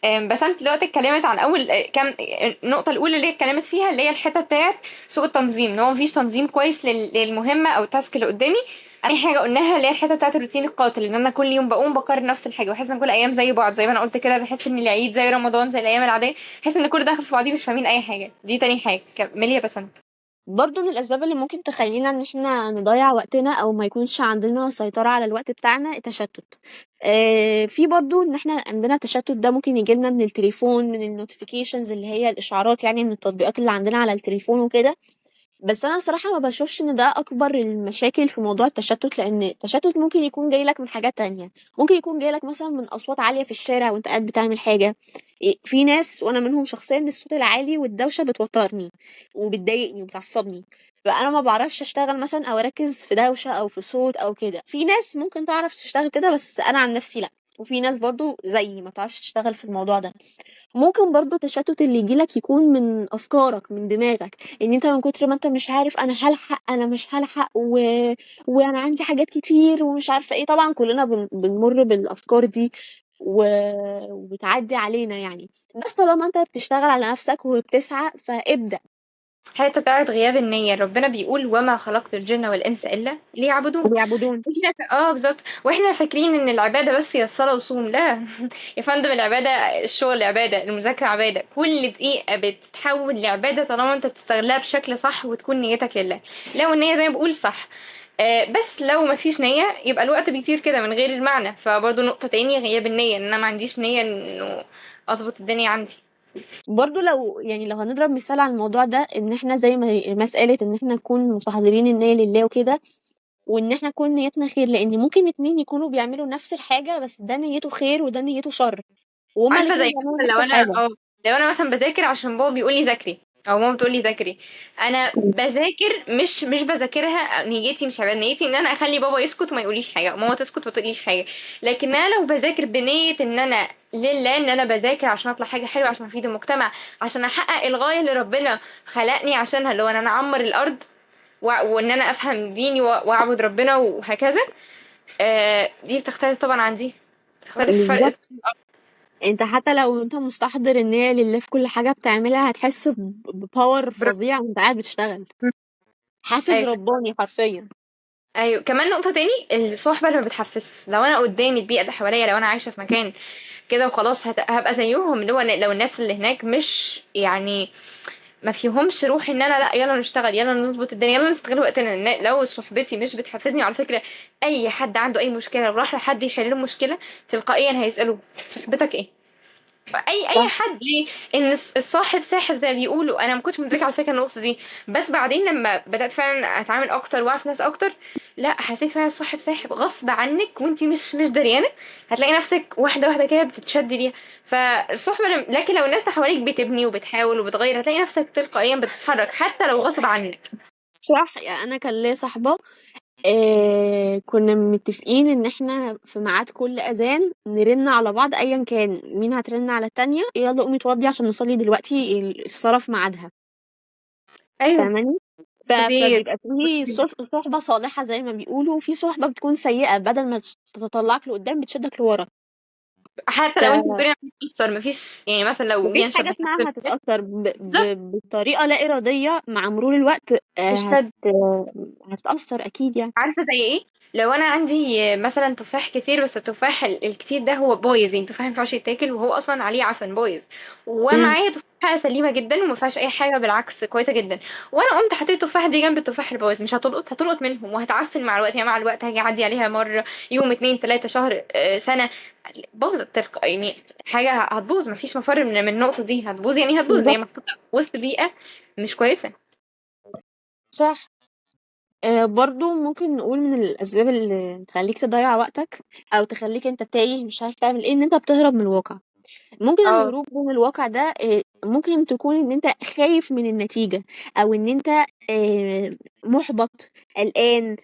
[SPEAKER 1] بس انت دلوقتي اتكلمت عن اول كام النقطه الاولى اللي هي اتكلمت فيها، اللي هي الحته بتاعت سوء التنظيم، ان هو مفيش تنظيم كويس للمهمه او التاسك اللي قدامي. اي حاجه قلناها اللي هي الحته بتاعت الروتين القاتل، ان انا كل يوم بقوم بكرر نفس الحاجه، واحس ان كل ايام زي بعض، زي ما انا قلت كده، بحس ان العيد زي رمضان زي الايام العاديه، بحس ان كل داخل في بعضيه مش فاهمين اي حاجه. دي تاني حاجه، كملي يا بسنت.
[SPEAKER 2] برضو من الأسباب اللي ممكن تخلينا إن احنا نضيع وقتنا أو ما يكونش عندنا سيطرة على الوقت بتاعنا التشتت. في برضو إن احنا عندنا تشتت، ده ممكن يجيلنا من التليفون، من النوتيفيكيشنز اللي هي الإشعارات يعني من التطبيقات اللي عندنا على التليفون وكده. بس انا صراحة ما بشوفش ان ده اكبر المشاكل في موضوع التشتت، لان التشتت ممكن يكون جايلك من حاجات تانية. ممكن يكون جايلك مثلا من اصوات عالية في الشارع وانت قاعد بتعمل حاجة. في ناس وانا منهم شخصيا الصوت العالي والدوشة بتوترني وبتضايقني وبتعصبني، فانا ما بعرفش اشتغل مثلا او اركز في دوشة او في صوت او كده. في ناس ممكن تعرف تشتغل كده بس انا عن نفسي لا. وفي ناس برضو زيي ما بتعرفش تشتغل في الموضوع ده. ممكن برضو التشتت اللي يجيلك يكون من افكارك، من دماغك، ان انت من كتر ما انت مش عارف انا هلحق انا مش هلحق وانا عندي حاجات كتير ومش عارفه ايه. طبعا كلنا بنمر بالافكار دي و... وبتعدي علينا يعني. بس طالما انت بتشتغل على نفسك وبتسعى فابدأ.
[SPEAKER 1] الحته بتاعت غياب النيه، ربنا بيقول وما خلقت الجن والانس الا ليعبدون.
[SPEAKER 2] وبيعبدون.
[SPEAKER 1] بالظبط. واحنا فاكرين ان العباده بس هي الصلاه وصوم، لا يا فندم، العباده، الشغل عباده، المذاكره عباده، كل دقيقه بتتحول لعباده طالما انت بتستغلها بشكل صح وتكون نيتك لله. لو النيه زي ما بقول صح. بس لو ما فيش نيه يبقى الوقت بيطير كده من غير المعنى. فبرضه نقطه تاني غياب النيه، ان انا ما عنديش نيه انه اظبط الدنيا عندي.
[SPEAKER 2] برضو لو يعني لو هنضرب مثال على الموضوع ده، ان احنا زي ما المس قالت ان احنا نكون مستحضرين النية لله وكده، وان احنا نكون نيتنا خير، لان ممكن اتنين يكونوا بيعملوا نفس الحاجة بس ده نيته خير وده نيته شر، وهما
[SPEAKER 1] عارفه
[SPEAKER 2] الاتنين
[SPEAKER 1] زي
[SPEAKER 2] بيعملوا
[SPEAKER 1] مثلا
[SPEAKER 2] نفس الحاجة.
[SPEAKER 1] لو انا مثلا بذاكر عشان بابا بيقول لي ذاكري، او ماما بتقول لي ذاكري، انا بذاكر، مش بذاكرها نيتي مش عبادة، نيتي ان انا اخلي بابا يسكت وما يقوليش حاجه، ماما تسكت وما تقوليش حاجه. لكن انا لو بذاكر بنيه ان انا لله، ان انا بذاكر عشان اطلع حاجه حلوه، عشان افيد المجتمع، عشان احقق الغايه اللي ربنا خلقني عشانها، اللي هو ان انا اعمر الارض، وان انا افهم ديني واعبد ربنا وهكذا. دي بتختلف طبعا عن دي، بتختلف فرق.
[SPEAKER 2] بالظبط. انت حتى لو انت مستحضر النية لله في كل حاجة بتعملها هتحس بباور فظيع وانت قاعد بتشتغل. حافز
[SPEAKER 1] ايوه.
[SPEAKER 2] رباني حرفيا.
[SPEAKER 1] ايوه، كمان نقطة تاني، الصحبة اللي ما بتحفز. لو انا قدامي البيئة اللي حواليا، لو انا عايشة في مكان كده وخلاص هبقى زيهم، اللي هو لو الناس اللي هناك مش يعني ما فيهمش روح ان انا لا يلا نشتغل يلا نظبط الدنيا يلا نستغل وقتنا، لو صحبتي مش بتحفزني. على فكرة، اي حد عنده اي مشكلة وراح لحد يحل له مشكلة، تلقائيا هيسأله صحبتك ايه. اي
[SPEAKER 2] صح.
[SPEAKER 1] حد ليه؟ ان الصاحب ساحب زي ما بيقولوا. انا ما كنتش مدركه على فكره النقطه دي، بس بعدين لما بدات فعلا اتعامل اكتر واعرف ناس اكتر، لا حسيت فعلا الصاحب ساحب غصب عنك وانتي مش دريانه. هتلاقي نفسك واحده واحده كده بتتشدي ليها. فالصحبه لكن لو الناس اللي حواليك بتبني وبتحاول وبتغير، هتلاقي نفسك تلقائيا بتتحرك حتى لو غصب عنك.
[SPEAKER 2] صح. يعني انا كان ليا صاحبة، كنا متفقين ان احنا في ميعاد كل اذان نرن على بعض ايا كان مين هترن على التانية، يلا قومي اتوضي عشان نصلي دلوقتي الصلاة في ميعادها.
[SPEAKER 1] ايوه.
[SPEAKER 2] فاهماني؟
[SPEAKER 1] دي
[SPEAKER 2] فبيبقى في صحبة صالحة زي ما بيقولوا، وفي صحبة بتكون سيئة بدل ما تطلعك لقدام بتشدك لورا.
[SPEAKER 1] حتى لو انت بتقولي انا مش بتأثر، مفيش يعني مثلا لو
[SPEAKER 2] فمفيش
[SPEAKER 1] بينشب
[SPEAKER 2] حاجة
[SPEAKER 1] بس
[SPEAKER 2] اسمها هتتأثر
[SPEAKER 1] بالظبط.
[SPEAKER 2] بطريقة لا إرادية مع مرور الوقت.
[SPEAKER 1] مش شد.
[SPEAKER 2] هتتأثر أكيد يعني.
[SPEAKER 1] عارفه زي ايه؟ لو انا عندي مثلا تفاح كتير، بس التفاح الكتير ده هو بايظ، يعني تفاح ما ينفعش يتاكل وهو اصلا عليه عفن بايظ،
[SPEAKER 2] مم.
[SPEAKER 1] ومعايا تفاحه سليمه جدا وما فيهاش اي حاجه، بالعكس كويسه جدا، وانا قمت حطيت التفاح دي جنب التفاح البايظ، مش هتلقط منهم وهتعفن مع الوقت. يعني مع الوقت هاجي اعدي عليها مره، يوم، اتنين، تلاته، شهر، سنه، باظت يعني حاجه هتبوظ. مفيش مفر من النقطه دي، هتبوظ يعني هتبوظ، هي
[SPEAKER 2] بالظبط.
[SPEAKER 1] محطوطه وسط بيئه مش كويسه.
[SPEAKER 2] صح. برضو ممكن نقول من الأسباب اللي تخليك تضيع وقتك أو تخليك أنت تايه مش عارف تعمل إيه، إن أنت بتهرب من الواقع. ممكن
[SPEAKER 1] اه.
[SPEAKER 2] الهروب من الواقع ده ممكن تكون ان انت خايف من النتيجة، او ان انت محبط، قلقان،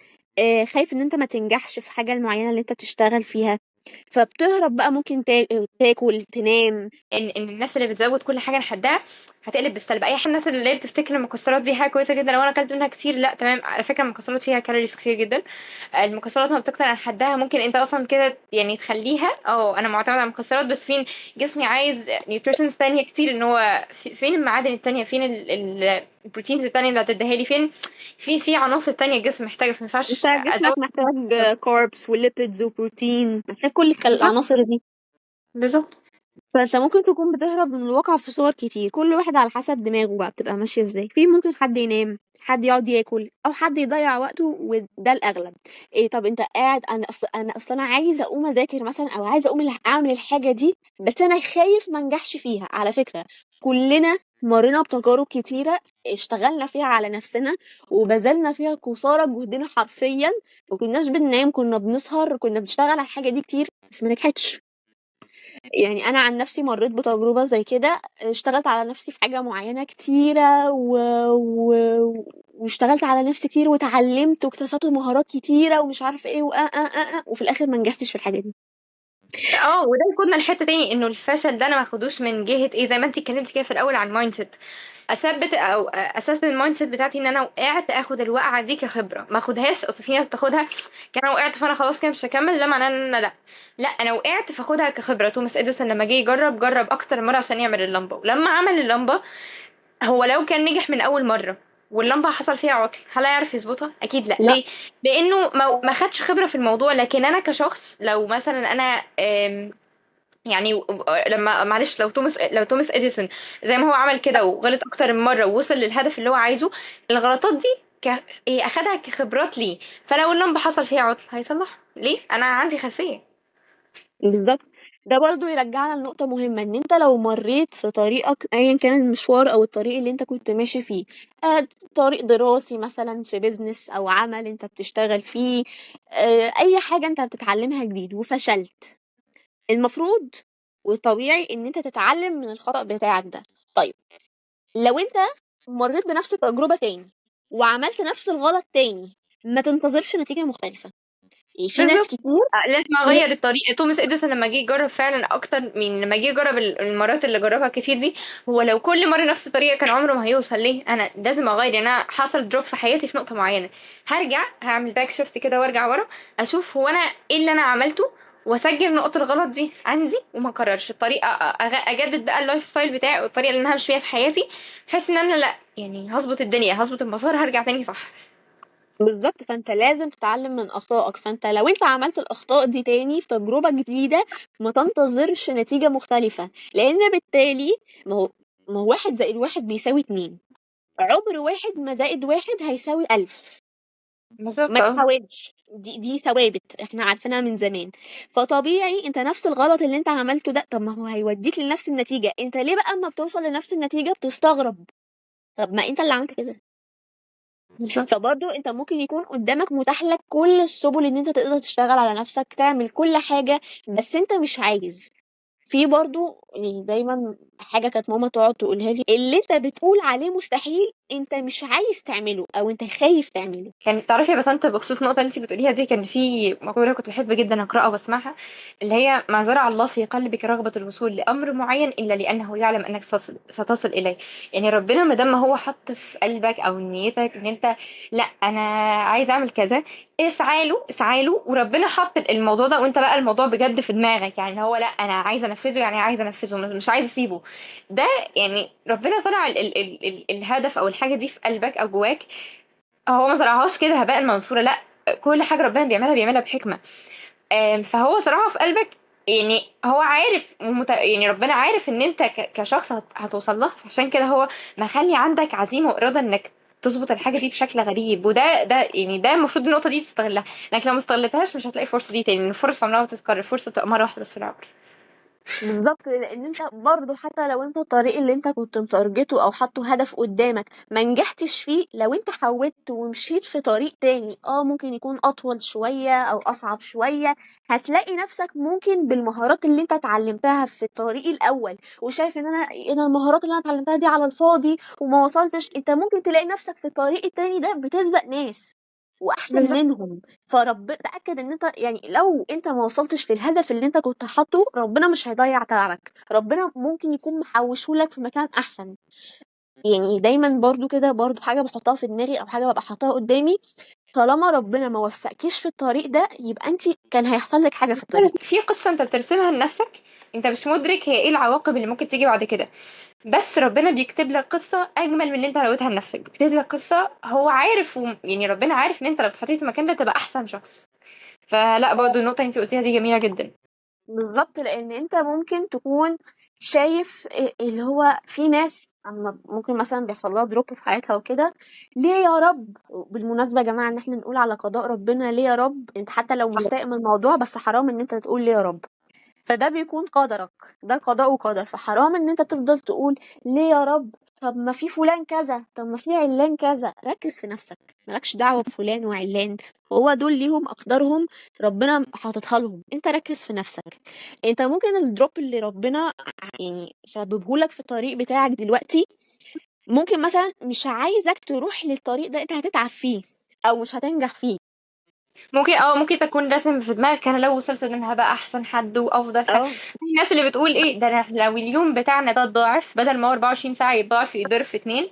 [SPEAKER 2] خايف ان انت ما تنجحش في حاجة المعينة اللي انت بتشتغل فيها، فبتهرب بقى. ممكن تاكل تنام.
[SPEAKER 1] ان الناس اللي بتزود كل حاجه لحدها هتقلب بالسلب. اي حد الناس اللي هي بتفتكر المكسرات دي حاجه كويسه جدا لو انا اكلت منها كتير، لا تمام، على فكره المكسرات فيها كالوريز كتير جدا. المكسرات لما بتكتر عن حدها ممكن انت اصلا كده يعني تخليها، انا معتمد على المكسرات، بس فين جسمي عايز نيوتريشنز تانية كتير، ان هو فين المعادن التانية، فين البروتينز التانية اللي هتديها لي، فين في عناصر تانية الجسم محتاجة، فما
[SPEAKER 2] انت
[SPEAKER 1] ينفعش
[SPEAKER 2] جسمك
[SPEAKER 1] ازود.
[SPEAKER 2] محتاج كاربس وليبيدز وبروتين، محتاج كل
[SPEAKER 1] بالظبط.
[SPEAKER 2] العناصر دي.
[SPEAKER 1] بالظبط.
[SPEAKER 2] فانت ممكن تكون بتهرب من الواقع في صور كتير، كل واحد على حسب دماغه بقى بتبقى ماشية ازاي. في ممكن حد ينام، حد يقعد ياكل، او حد يضيع وقته، وده الاغلب. إيه، طب انت قاعد، انا اصلا عايزه اقوم اذاكر مثلا، او عايزه اقوم اعمل الحاجه دي، بس انا خايف ما انجحش فيها. على فكره كلنا مرينا بتجارب كتيره، اشتغلنا فيها على نفسنا وبذلنا فيها قصارى جهدنا حرفيا، وكناش بننام، كنا بنسهر، كنا بنشتغل على الحاجه دي كتير، بس ما نجحتش. يعني انا عن نفسي مريت بتجربة زي كده، اشتغلت على نفسي في حاجة معينة كتيرة و... واشتغلت على نفسي كتير وتعلمت واكتسبت مهارات كتيرة ومش عارفة ايه وفي الاخر ما نجحتش في الحاجة دي.
[SPEAKER 1] وده يقودنا لحته تاني، انه الفشل ده انا ما اخدوش من جهه ايه، زي ما انت اتكلمتي كده في الاول عن مايند سيت. اثبت او اساس المايند سيت بتاعتي ان انا وقعت اخد الوقعه دي كخبره، ما اخدهاش، اصل في ناس تاخدها كان انا وقعت فانا خلاص كده مش هكمل، لا معناه ان انا لا. لا، انا وقعت فاخدها كخبره. توماس اديسون لما جه يجرب، جرب اكتر مره عشان يعمل اللمبه، ولما عمل اللمبه هو لو كان نجح من اول مره واللمبه حصل فيها عطل، هل هيعرف يظبطها؟ اكيد لا.
[SPEAKER 2] لا.
[SPEAKER 1] ليه؟ لانه ما خدش خبره في الموضوع. لكن انا كشخص لو مثلا انا يعني لما معلش، لو توماس اديسون زي ما هو عمل كده وغلط اكتر من مره ووصل للهدف اللي هو عايزه، الغلطات دي اخدها كخبرات ليه. فلو اللمبه حصل فيها عطل هيصلح ليه، انا عندي خلفيه.
[SPEAKER 2] بالظبط. ده برضو يرجعنا لنقطة مهمة، ان انت لو مريت في طريقك ايا كان المشوار او الطريق اللي انت كنت ماشي فيه، طريق دراسي مثلا، في بيزنس او عمل انت بتشتغل فيه، اي حاجة انت بتتعلمها جديد وفشلت، المفروض والطبيعي ان انت تتعلم من الخطأ بتاعك ده. طيب لو انت مريت بنفس التجربة تاني وعملت نفس الغلط تاني، ما تنتظرش نتيجة مختلفة. يعني في ناس
[SPEAKER 1] بالظبط.
[SPEAKER 2] كتير.
[SPEAKER 1] لازم اغير الطريقه. توماس اديسون لما جه يجرب فعلا اكتر من لما جه يجرب المرات اللي جربها كتير دي، هو لو كل مره نفس الطريقه كان عمره ما هيوصل. ليه؟ انا لازم اغير. يعني انا حصل دروب في حياتي في نقطه معينه، هرجع هعمل باك شيفت كده وارجع ورا، اشوف هو انا ايه اللي انا عملته، واسجل نقط الغلط دي عندي وما اكررش الطريقه، اجدد بقى اللايف ستايل بتاعي والطريقه اللي انا همشي فيها في حياتي، بحيث ان انا لا يعني هظبط الدنيا، هظبط المسار، هرجع تاني صح.
[SPEAKER 2] بالظبط، فانت لازم تتعلم من اخطائك. فانت لو انت عملت الاخطاء دي تاني في تجربة جديدة، ما تنتظرش نتيجة مختلفة، لان بالتالي ما هو ما هو 1+1=2. عمر 1 ما زائد 1 هيساوي 1000.
[SPEAKER 1] بالظبط.
[SPEAKER 2] ما تحاولش، دي ثوابت احنا عارفينها من زمان. فطبيعي انت نفس الغلط اللي انت عملته ده، طب ما هو هيوديك لنفس النتيجة، انت ليه بقى اما بتوصل لنفس النتيجة بتستغرب؟ طب ما انت اللي عملت كده.
[SPEAKER 1] بالظبط.
[SPEAKER 2] فبرضه انت ممكن يكون قدامك متاح لك كل السبل ان انت تقدر تشتغل على نفسك، تعمل كل حاجة، بس انت مش عايز. في برضو يعني دايما حاجة كانت ماما تقعد تقولها لي، اللي انت بتقول عليه مستحيل انت مش عايز تعمله او انت خايف تعمله.
[SPEAKER 1] كان تعرفي يا بسنت بخصوص النقطة اللي انت بتقوليها دي، كان في مقولة كنت بحب جدا أقرأها وأسمعها، اللي هي ما زرع الله في قلبك رغبة الوصول لأمر معين إلا لأنه يعلم أنك ستصل إليه. يعني ربنا ما دام هو حط في قلبك أو نيتك إن أنت لا أنا عايز أعمل كذا، اسعى له اسعى له، وربنا حط الموضوع ده وأنت بقى الموضوع بجد في دماغك، يعني هو لا أنا عايز أنفذه، يعني عايز أنفذه مش عايز أسيبه. ده يعني ربنا زرع الهدف أو الحاجة دي في قلبك أو جواك. هو ما زرعهاش كده هباء منصورة، لا، كل حاجة ربنا بيعملها بحكمة. فهو زرعها في قلبك، يعني هو عارف يعني ربنا عارف ان انت كشخص هتوصل لها، فعشان كده هو مخلي عندك عزيمة وإرادة انك تظبط الحاجة دي بشكل غريب. وده يعني ده المفروض النقطة دي تستغلها، لكن لو ما استغلتهاش مش هتلاقي الفرصة دي تاني، لأن الفرصة عمرها ما تتكرر، الفرصة بتبقى مرة واحدة بس في العمر.
[SPEAKER 2] بالظبط، لان انت برضو حتى لو انت الطريق اللي انت كنت متارجته او حاطه هدف قدامك ما نجحتش فيه، لو انت حاولت ومشيت في طريق تاني ممكن يكون اطول شوية او اصعب شوية، هتلاقي نفسك ممكن بالمهارات اللي انت اتعلمتها في الطريق الاول وشايف ان انا المهارات اللي انا اتعلمتها دي على الفاضي وما وصلتش، انت ممكن تلاقي نفسك في الطريق التاني ده بتسبق ناس. واحسن
[SPEAKER 1] بالظبط.
[SPEAKER 2] منهم. فرب تاكد ان انت يعني لو انت ما وصلتش للهدف اللي انت كنت حاطه، ربنا مش هيضيع تعبك، ربنا ممكن يكون محوشهولك في مكان احسن. يعني دايما برضو كده، برضو حاجه بحطها في دماغي او حاجه ببقى حاطاها قدامي، طالما ربنا ما وفقكيش في الطريق ده يبقى انت كان هيحصل لك حاجه في الطريق.
[SPEAKER 1] في قصة انت بترسمها لنفسك، انت مش مدرك هي ايه العواقب اللي ممكن تيجي بعد كده، بس ربنا بيكتب لك قصة اجمل من اللي انت رويتها لنفسك، بيكتب لك قصة هو عارف يعني ربنا عارف ان انت لو اتحطيت في المكان ده تبقى احسن شخص. فلا، برضو النقطة اللي انت قلتيها دي جميلة جدا.
[SPEAKER 2] بالظبط، لان انت ممكن تكون شايف اللي هو في ناس اما ممكن مثلا بيحصل لها دروب في حياتها وكده، ليه يا رب؟ بالمناسبه يا جماعه ان احنا نقول على قضاء ربنا ليه يا رب، انت حتى لو مستاء من الموضوع بس حرام ان انت تقول ليه يا رب، فده بيكون قدرك، ده قضاء وقدر، فحرام ان انت تفضل تقول ليه يا رب، طب ما في فلان كذا، طب ما في علان كذا. ركز في نفسك، مالكش دعوة بفلان وعلان، هو دول ليهم اقدارهم، ربنا حاططها لهم، انت ركز في نفسك. انت ممكن الدروب اللي ربنا يعني سببه لك في الطريق بتاعك دلوقتي، ممكن مثلا مش عايزك تروح للطريق ده، انت هتتعب فيه او مش هتنجح فيه.
[SPEAKER 1] ممكن تكون راسم في دماغك انا لو وصلت ان انا هبقى احسن حد وافضل حد.
[SPEAKER 2] اه
[SPEAKER 1] في الناس اللي بتقول ايه ده، أنا لو اليوم بتاعنا ده اتضاعف، بدل ما هو 24 ساعة يتضاعف يضرب في اتنين،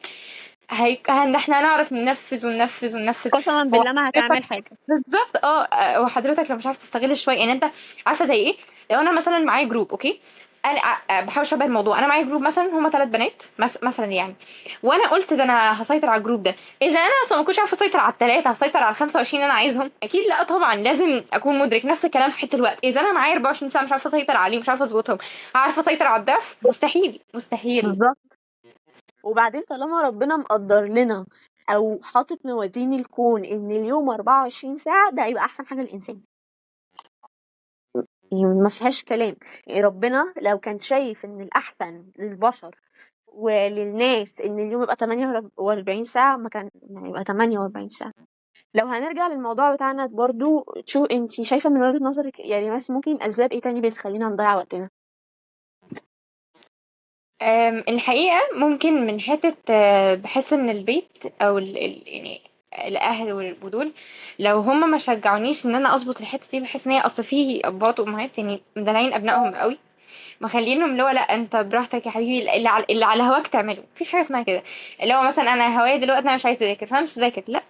[SPEAKER 1] احنا هنعرف ننفذ وننفذ وننفذ.
[SPEAKER 2] قسما
[SPEAKER 1] هو
[SPEAKER 2] بالله ما
[SPEAKER 1] حضرتك
[SPEAKER 2] هتعمل حاجة.
[SPEAKER 1] بالظبط، وحضرتك لو مش عارف تستغل شويه، يعني انت عارفه زي ايه؟ لو انا مثلا معايا جروب، اوكي، انا بحاول اشبه الموضوع، انا معايا جروب مثلا هما 3 بنات مثلا يعني، وانا قلت ده انا هسيطر على الجروب ده. اذا انا اصلا ما كنتش عارفه اسيطر على ال3، هسيطر على ال25 اللي انا عايزهم؟ اكيد لا طبعا، لازم اكون مدرك نفس الكلام في حته الوقت. اذا انا معايا 24 ساعه مش عارفه اسيطر عليهم، مش عارفه اظبطهم، عارفه اسيطر على الضعف؟ مستحيل مستحيل.
[SPEAKER 2] بالظبط. وبعدين طالما ربنا مقدر لنا او حاطط موازين الكون ان اليوم 24 ساعة، ده هيبقى احسن حاجة للانسان، يعني ما فيهاش كلام. يعني ربنا لو كان شايف ان الاحسن للبشر وللناس ان اليوم يبقى 48 ساعة، ما كان يعني يبقى 48 ساعة. لو هنرجع للموضوع بتاعنا برضو، شو انت شايفة من وجهة نظرك يعني بس ممكن اسباب ايه تاني بتخلينا نضيع وقتنا؟
[SPEAKER 1] الحقيقة ممكن من حتة، بحس ان البيت او يعني الاهل والبدول، لو هم ما شجعونيش ان انا اظبط الحتة دي، بحس ان هي اصل في ابهات وامهات يعني مدلعين ابنائهم قوي، مخلينهم اللي هو لا انت براحتك يا حبيبي، اللي على هواك تعمله، مفيش حاجة اسمها كده. اللي هو مثلا انا هوايا دلوقتي انا مش عايزة اذاكر فانا مش هذاكر، لا،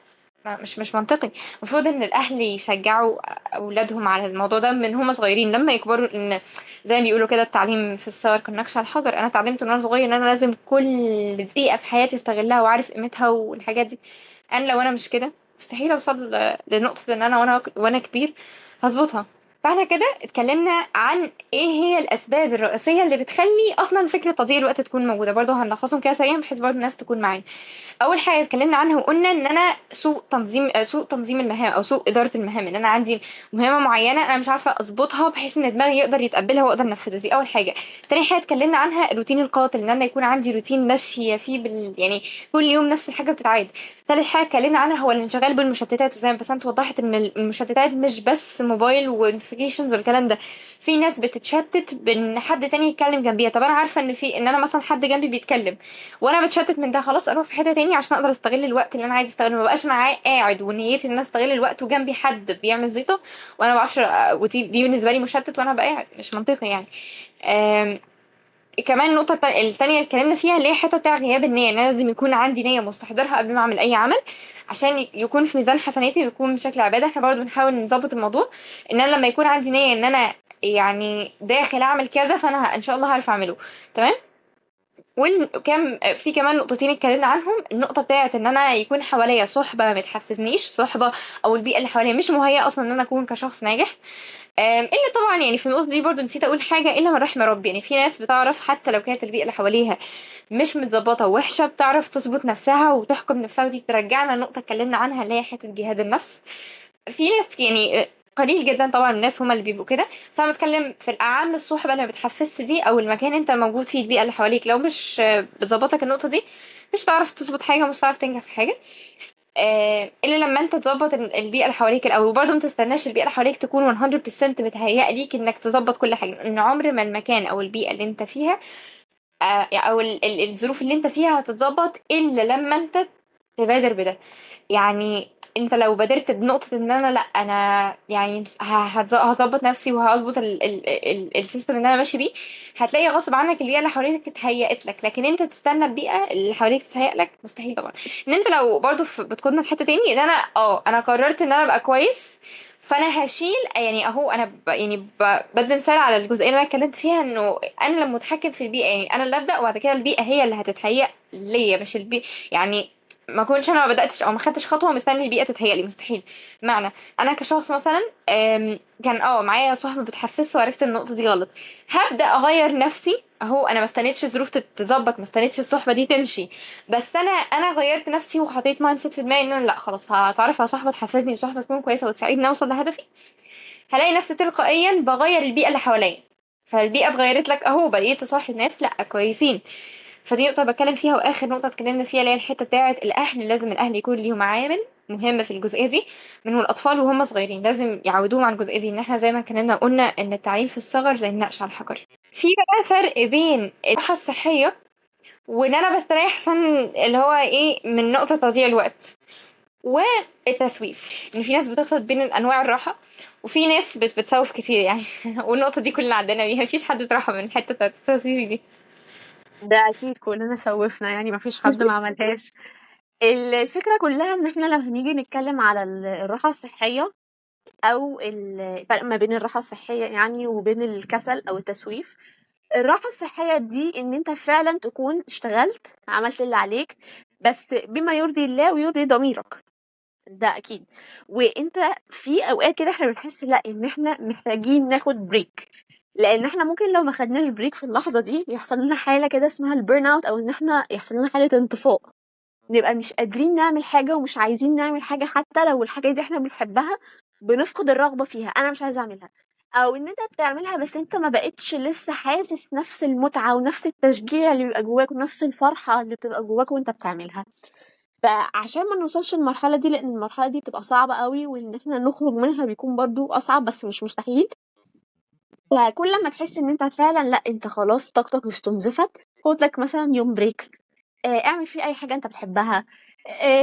[SPEAKER 1] مش منطقي. المفروض ان الاهل يشجعوا اولادهم على الموضوع ده من هم صغيرين، لما يكبروا، ان زي ما بيقولوا كده التعليم في الصغر كالنقش على الحجر. انا اتعلمت من وانا صغير ان انا لازم كل دقيقه في حياتي استغلها واعرف قيمتها والحاجات دي. انا لو انا مش كده مستحيل اوصل لنقطه ان انا وانا كبير هظبطها. فاحنا كده اتكلمنا عن ايه هي الاسباب الرئيسيه اللي بتخلي اصلا فكره تضييع الوقت تكون موجوده، برضه هنلخصهم كده سريعا بحيث برضه الناس تكون معانا. اول حاجه اتكلمنا عنها وقلنا ان انا سوء تنظيم المهام او سوء اداره المهام، ان انا عندي مهمه معينه انا مش عارفه اظبطها بحيث ان دماغي يقدر يتقبلها واقدر انفذها، دي اول حاجه. تاني حاجه اتكلمنا عنها الروتين القاتل، ان انا يكون عندي روتين ماشيه فيه يعني كل يوم نفس الحاجه بتتعاد. تالت حاجه اتكلمنا عنها هو الانشغال بالمشتتات، وزي ما بس انت وضحت ان المشتتات مش بس موبايل ونوتيفيكيشنز والكلام ده، في ناس بتتشتت بان حد تاني يتكلم جنبيها. طب انا عارفه ان انا مثلا حد جنبي بيتكلم وانا بتشتت من ده، خلاص اروح في حته تاني عشان اقدر استغل الوقت اللي انا عايزه استغله، ما بقاش انا قاعد ونيتي ان انا استغل الوقت وجنبي حد بيعمل زيطه وانا ما بعرفش، ودي بالنسبه لي مشتت وانا بقى قاعد، مش منطقي يعني. آم، كمان النقطة التانية اللي اتكلمنا فيها اللي هي حتة بتاع غياب النية، ان انا لازم يكون عندي نية مستحضرها قبل ما اعمل اي عمل عشان يكون في ميزان حسناتي ويكون بشكل عبادة. احنا برضه بنحاول نظبط الموضوع، ان انا لما يكون عندي نية ان انا يعني داخل اعمل كذا، فانا ان شاء الله هعرف اعمله. تمام. وكم في كمان نقطتين اتكلمنا عنهم، النقطة بتاعت ان انا يكون حواليا صحبة ما تحفزنيش، صحبة او البيئة اللي حواليا مش مهيئة اصلا ان انا اكون كشخص ناجح. الا طبعا يعني في النقطة دي برضو نسيت اقول حاجة، الا من رحم ربي، يعني في ناس بتعرف حتى لو كانت البيئة اللي حواليها مش متظبطة ووحشة بتعرف تظبط نفسها وتحكم نفسها، ودي بترجعنا لنقطة اتكلمنا عنها اللي هي حتة جهاد النفس. في ناس يعني قليل جدا طبعا الناس هما اللي بيبقوا كده، بس انا بتكلم في الاعم، الصحبه اللي ما بتحفزش دي او المكان انت موجود فيه، البيئه اللي حواليك لو مش بتظبطك النقطه دي، مش هتعرف تظبط حاجه، مش هتعرف تنجح في حاجه. الا لما انت تظبط البيئه اللي حواليك الاول، وبرضه ما تستناش البيئه اللي حواليك تكون 100% متهيئه ليك انك تظبط كل حاجه، ان عمر ما المكان او البيئه اللي انت فيها او الظروف اللي انت فيها هتتظبط الا لما انت تبادر بده. يعني انت لو بادرت بنقطة ان انا لا انا يعني هظبط نفسي وهظبط السيستم اللي انا ماشي بيه، هتلاقي غصب عنك البيئة اللي حواليك اتهيأت لك. لكن انت تستنى البيئة اللي حواليك تتهيأ لك مستحيل طبعا. ان انت لو برضو بتقودنا في حتة تاني، ان انا انا قررت ان انا ابقى كويس، فانا هشيل يعني اهو انا بدي مثال على الجزئيه اللي انا اتكلمت فيها، انه انا اللي متحكم في البيئه، يعني انا اللي ابدا وبعد كده البيئه هي اللي هتتهيأ ليا مش البيئه. يعني ما كنتش انا ما بداتش او ما خدتش خطوه مستني البيئه تتهيأ لي، مستحيل. معنى انا كشخص مثلا كان معايا صحبه بتحفز وعرفت ان النقطه دي غلط، هبدا اغير نفسي اهو. انا ما استنيتش الظروف تتظبط، ما استنيتش الصحبه دي تمشي، بس انا غيرت نفسي وحطيت مايند سيت في دماغي ان انا لا خلاص هتعرف على صحبه تحفزني وصحبه تكون كويسه وتساعدني اوصل لهدفي. هلاقي نفسي تلقائيا بغير البيئه اللي حواليا، فالبيئه اتغيرت لك اهو، بقيت تصاحب ناس لا كويسين. فدي نقطه بتكلم فيها. واخر نقطه اتكلمنا فيها اللي هي الحته بتاعه الاهل، لازم الاهل يكون ليهم عامل مهم في الجزئيه دي من الاطفال وهم صغيرين، لازم يعودوهم على الجزئيه دي، ان احنا زي ما كنا قلنا ان التعليم في الصغر زي النقش على الحجر. في بقى فرق بين الراحه الصحيه وان انا بستريح عشان اللي هو ايه من نقطه تضييع الوقت والتسويف. ان في ناس بتخلط بين انواع الراحه، وفي ناس بتسوف كتير يعني والنقطه دي كلنا عندنا بيها، مفيش حد اتراحة من الحته بتاعت التسويف دي.
[SPEAKER 2] ده اكيد كلنا سوفنا، يعني مفيش حد ما عملهاش. الفكرة كلها ان احنا لو هنيجي نتكلم على الراحة الصحية او الفرق ما بين الراحة الصحية يعني وبين الكسل او التسويف. الراحة الصحية دي ان انت فعلا تكون اشتغلت عملت اللي عليك، بس بما يرضي الله ويرضي ضميرك، ده اكيد. وانت في اوقات كده احنا بنحس لا ان احنا محتاجين ناخد بريك، لان احنا ممكن لو ما خدناش بريك في اللحظة دي يحصل لنا حالة كده اسمها البيرن اوت، او ان احنا يحصل لنا حالة انطفاء، نبقى مش قادرين نعمل حاجة ومش عايزين نعمل حاجة، حتى لو الحاجة دي احنا بنحبها بنفقد الرغبة فيها، انا مش عايزة اعملها. او ان انت بتعملها بس انت ما بقتش لسه حاسس نفس المتعة ونفس التشجيع اللي بيبقى جواك ونفس الفرحة اللي بتبقى جواك وانت بتعملها. فعشان ما نوصلش للمرحلة دي، لان المرحلة دي بتبقى صعبة قوي وان احنا نخرج منها بيكون برضو اصعب بس مش مستحيل. فكل ما تحس ان انت فعلا لا انت خلاص طاقتك استنزفت، خد لك مثلا يوم بريك، اعمل فيه اي حاجة انت بتحبها.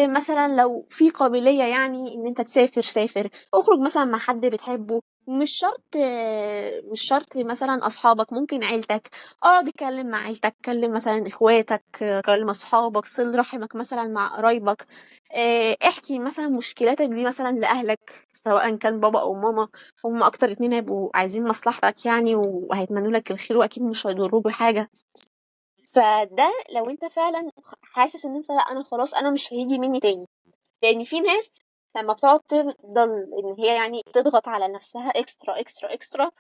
[SPEAKER 2] مثلا لو في قابلية يعني ان انت تسافر سافر، اخرج مثلا مع حد بتحبه، مش شرط مثلا اصحابك، ممكن عيلتك، اقعد اتكلم مع عيلتك، كلم مثلا اخواتك، كلم اصحابك، صل رحمك مثلا مع قرايبك، احكي مثلا مشكلاتك دي مثلا لاهلك سواء كان بابا او ماما، هم اكتر اتنين هيبقوا عايزين مصلحتك يعني وهيتمنوا لك الخير واكيد مش هيضروك بحاجة. فده لو انت فعلا حاسس ان انت لا انا خلاص انا مش هيجي مني تاني. لان في ناس لما بتقعد تفضل ان هي يعني تضغط على نفسها اكسترا اكسترا اكسترا،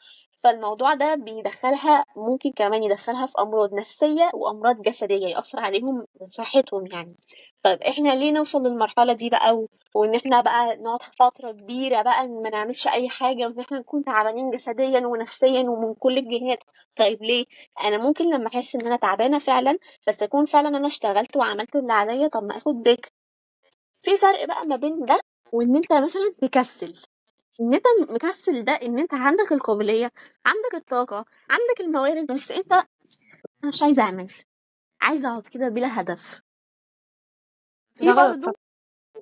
[SPEAKER 2] فالموضوع ده بيدخلها، ممكن كمان يدخلها في امراض نفسية وامراض جسدية يأثر عليهم صحتهم يعني. طيب احنا ليه نوصل للمرحلة دي بقى وان احنا بقى نقعد فترة كبيرة بقى ما نعملش اي حاجة وان احنا نكون تعبانين جسديا ونفسيا ومن كل الجهات؟ طيب ليه؟ انا ممكن لما احس ان انا تعبانة فعلا بس اكون فعلا انا اشتغلت وعملت اللي عليا، طب ما اخد بريك. في فرق بقى ما بين ده وان انت مثلا تكسل. ان انت مكسل ده ان انت عندك القابلية، عندك الطاقة، عندك الموارد، بس انت انا مش عايزة اعمل، عايزة اقعد كده بلا هدف.
[SPEAKER 1] ده
[SPEAKER 2] في
[SPEAKER 1] غلط
[SPEAKER 2] برضو
[SPEAKER 1] طبعا.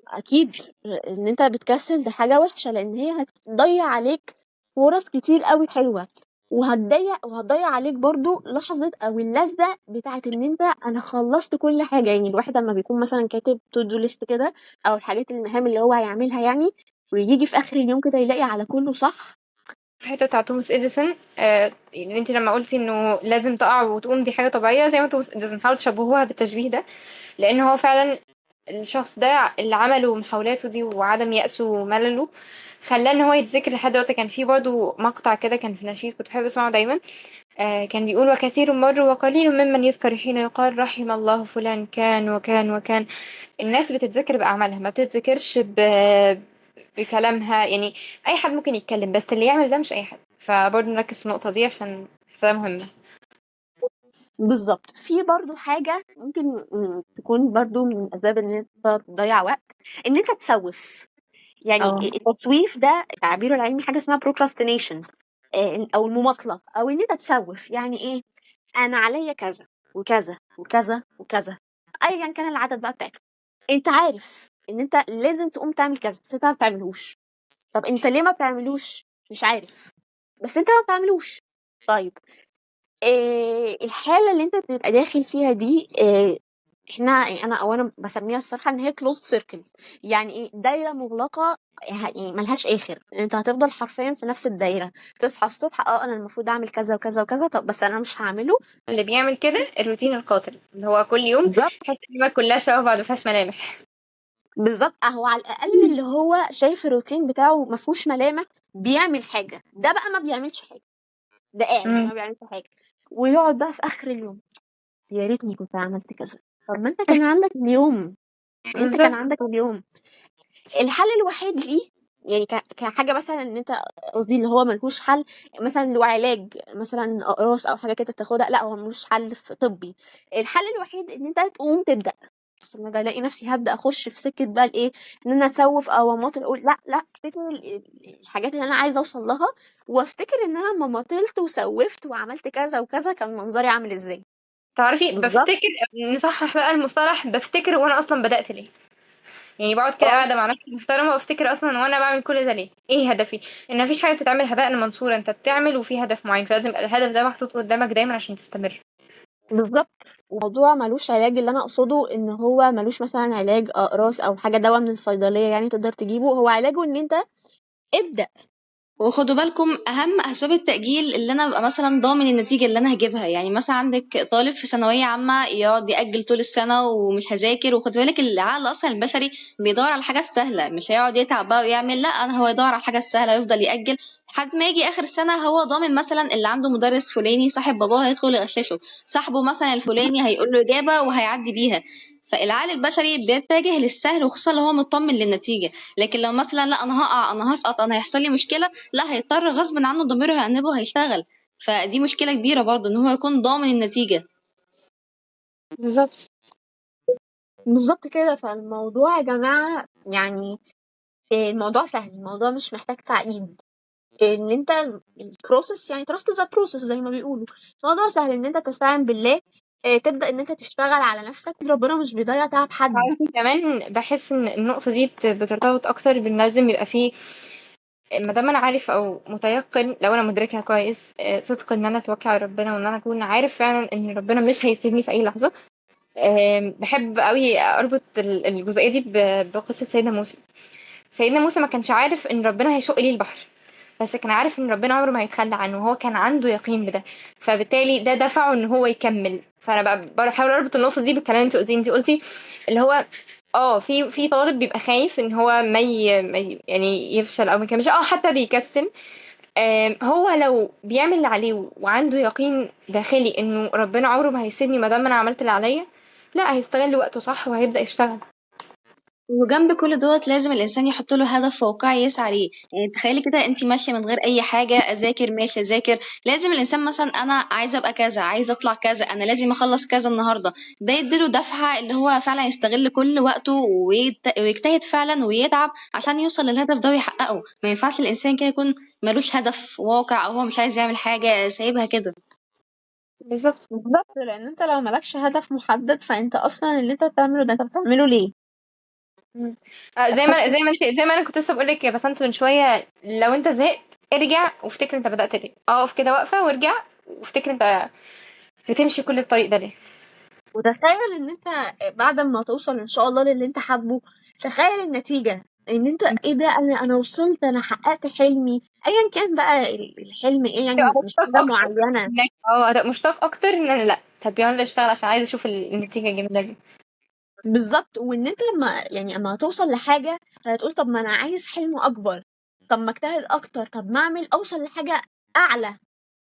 [SPEAKER 2] اكيد ان انت بتكسل دي حاجة وحشة، لان هي هتضيع عليك فرص كتير قوي حلوة، وهتضيع عليك برضو لحظة او اللذة بتاعت ان انت انا خلصت كل حاجة. يعني الواحد لما بيكون مثلا كاتب تو دو ليست كده او الحاجات المهام اللي هو هيعملها يعني، ويجي في اخر اليوم كده يلاقي على كله صح.
[SPEAKER 1] في حته بتاع توماس اديسون، ان انت لما قلتي انه لازم تقع وتقوم دي حاجه طبيعيه، زي ما توماس اديسون حاولوا تشبهوها بالتشبيه ده، لان هو فعلا الشخص ده اللي عمله محاولاته دي وعدم يأسه وملله خلاه ان هو يتذكر لحد دلوقتي. كان في برضه مقطع كده كان في نشيد كنت بحب اسمعه دايما، كان بيقول: وكثير مر وقليل ممن يذكر حين يقال رحم الله فلان كان وكان وكان. الناس بتتذكر بأعمالها، ما بتتذكرش بكلامها يعني. أي حد ممكن يتكلم بس اللي يعمل ده مش أي حد، فبرضه نركز في النقطة دي عشان حاساها مهمة.
[SPEAKER 2] بالظبط. في برضو حاجة ممكن تكون برضو من الأسباب إن أنت تضيع وقت، إن أنت تسوف. يعني
[SPEAKER 1] اه
[SPEAKER 2] التسويف ده تعبيره العلمي حاجة اسمها procrastination، أو المماطلة، أو إن أنت تسوف. يعني إيه؟ أنا عليا كذا وكذا وكذا وكذا، أيا كان العدد بقى بتاعته، انت عارف ان انت لازم تقوم تعمل كذا بس انت ما بتعملوش. طب انت ليه ما بتعملوش؟ مش عارف، بس انت ما بتعملوش. طيب، الحالة اللي انت بتبقى داخل فيها دي، احنا يعني انا بسميها الصراحة ان هي كلوزد سيركل. يعني ايه؟ دايرة مغلقة، يعني ملهاش اخر. انت هتفضل حرفيا في نفس الدايرة. تصحى الصبح، انا المفروض اعمل كذا وكذا وكذا، طب بس انا مش هعمله.
[SPEAKER 1] اللي بيعمل كده الروتين القاتل، اللي هو كل يوم
[SPEAKER 2] بالظبط.
[SPEAKER 1] تحس ان يومك كلها شبه بعض مفيهاش ملامح.
[SPEAKER 2] بالظبط، اهو على الاقل اللي هو شايف الروتين بتاعه ما فيهوش ملامح بيعمل حاجة. ده بقى ما بيعملش حاجة، ده قاعد
[SPEAKER 1] مم.
[SPEAKER 2] ما بيعملش حاجة. ويقعد بقى في اخر اليوم، يا ريتني كنت عملت كذا. طب ما انت كان عندك اليوم، انت كان
[SPEAKER 1] بالظبط.
[SPEAKER 2] عندك اليوم. الحل الوحيد ليه، يعني كحاجه مثلا ان انت، قصدي اللي هو ملهوش حل، مثلا لو علاج مثلا اقراص او حاجه كده تاخدها، لا هو ملوش حل في طبي. الحل الوحيد ان انت تقوم تبدا. بس لما بلاقي نفسي هبدا اخش في سكه بقى الايه، ان انا اسوف او اماطل، اقول لا لا، افتكر الحاجات اللي انا عايزه اوصل لها، وافتكر ان انا لما مطلت وسوفت وعملت كذا وكذا كان منظري عامل ازاي.
[SPEAKER 1] تعرفي
[SPEAKER 2] بالظبط.
[SPEAKER 1] بفتكر، نصحح بقى المصطلح، بفتكر وانا اصلا بدأت ليه. يعني بقعد كده
[SPEAKER 2] اه،
[SPEAKER 1] قاعده مع نفسي محترمه وافتكر اصلا وانا بعمل كل ده ليه، ايه هدفي. ان مفيش حاجه بتتعمل هباء منصورا، انت بتعمل وفي هدف معين، فلازم يبقى الهدف ده محطوط قدامك دايما عشان تستمر.
[SPEAKER 2] بالظبط. وموضوع ملوش علاج، اللي انا اقصده ان هو ملوش مثلا علاج اقراص او حاجه دواء من الصيدليه يعني تقدر تجيبه. هو علاجه ان انت ابدا.
[SPEAKER 3] وخدوا بالكم اهم اسباب التاجيل اللي انا ابقى مثلا ضامن النتيجه اللي انا هجيبها. يعني مثلا عندك طالب في ثانويه عامه يقعد ياجل طول السنه ومش هذاكر، وخد بالك العقل اصلا البشري بيدور على الحاجه السهله، مش هيقعد يتعب بقى ويعمل، لا انا هو يدور على الحاجه السهله ويفضل ياجل لحد ما يجي اخر السنه هو ضامن مثلا اللي عنده مدرس فلاني صاحب باباه هيدخل يغششه، صاحبه مثلا الفلاني هيقول له اجابه وهيعدي بيها. فالعقل البشري بيتجه للسهل، وخصوصا لو هو مطمن للنتيجه. لكن لو مثلا لا انا هقع انا هسقط انا هيحصل لي مشكله، لا هيضطر غصب عنه ضميره هيأنبه هيشتغل. فدي مشكلة كبيرة برضه ان هو يكون ضامن النتيجة.
[SPEAKER 1] بالظبط.
[SPEAKER 2] بالظبط كده. فالموضوع يا جماعه يعني، الموضوع سهل، الموضوع مش محتاج تعقيد. ان انت البروسيس، يعني trust is a process زي ما بيقولوا. الموضوع سهل ان انت تستعين بالله، تبدا ان انت تشتغل على نفسك. ربنا مش بيضيع تعب حد.
[SPEAKER 1] عارفة كمان بحس ان النقطة دي بترتبط اكتر بان لازم يبقى فيه، ما دام انا عارف او متيقن، لو انا مدركها كويس، صدق ان انا اتوكل على ربنا وان انا اكون عارف فعلا ان ربنا مش هيسيبني في اي لحظة. بحب قوي اربط الجزئية دي بقصة سيدنا موسى. سيدنا موسى ما كانش عارف ان ربنا هيشق ليه البحر، بس كان عارف ان ربنا عمره ما هيتخلى عنه، وهو كان عنده يقين بده، فبالتالي ده دفعه ان هو يكمل. فانا بقى بحاول اربط النقطه دي بالكلام اللي انت قلتيه. انت قلتي اللي هو في طالب بيبقى خايف ان هو يعني يفشل او ما يكملش، حتى بيكسل. هو لو بيعمل اللي عليه وعنده يقين داخلي انه ربنا عمره ما هيسيبني ما دام انا عملت اللي عليا، لا هيستغل وقته صح وهيبدأ يشتغل.
[SPEAKER 3] وجنب كل دوت لازم الانسان يحط له هدف واقعي يسعى ليه. يعني تخيلي كده انت ماشيه من غير اي حاجه، اذاكر ماشي اذاكر، لازم الانسان مثلا انا عايزه ابقى كذا، عايزه اطلع كذا، انا لازم اخلص كذا النهارده. ده يديله دفعه اللي هو فعلا يستغل كل وقته ويجتهد فعلا ويتعب عشان يوصل للهدف ده ويحققه. ما ينفعش الانسان كده يكون ملوش هدف واقع او هو مش عايز يعمل حاجه سايبها كده.
[SPEAKER 1] بالظبط.
[SPEAKER 2] بالظبط، لان انت لو مالكش هدف محدد فانت اصلا اللي انت بتعمله ده انت بتعمله ليه؟
[SPEAKER 1] مم. زي ما انا كنت لسه بقول لك يا بسنت من شويه، لو انت زهقت ارجع وافتكر انت بدأت ليه، اقف كده واقفه وارجع وافتكر انت بتمشي كل الطريق ده ليه.
[SPEAKER 2] وتخيل ان انت بعد ما توصل ان شاء الله للي انت حابه، تخيل النتيجة، ان انت ايه ده، انا وصلت، انا حققت حلمي، ايا كان بقى الحلم ايه، يعني
[SPEAKER 1] هتبقى
[SPEAKER 2] مش
[SPEAKER 1] مشتاق
[SPEAKER 2] حاجة
[SPEAKER 1] اكتر
[SPEAKER 2] معينة.
[SPEAKER 1] هتبقى مشتاق اكتر ان انا، لا طب يلا اشتغل عشان عايزه اشوف النتيجه الجميله دي.
[SPEAKER 2] بالظبط. وان انت لما يعني اما هتوصل لحاجة هتقول طب ما انا عايز حلم اكبر، طب ما اجتهد اكتر، طب ما اعمل اوصل لحاجة اعلى.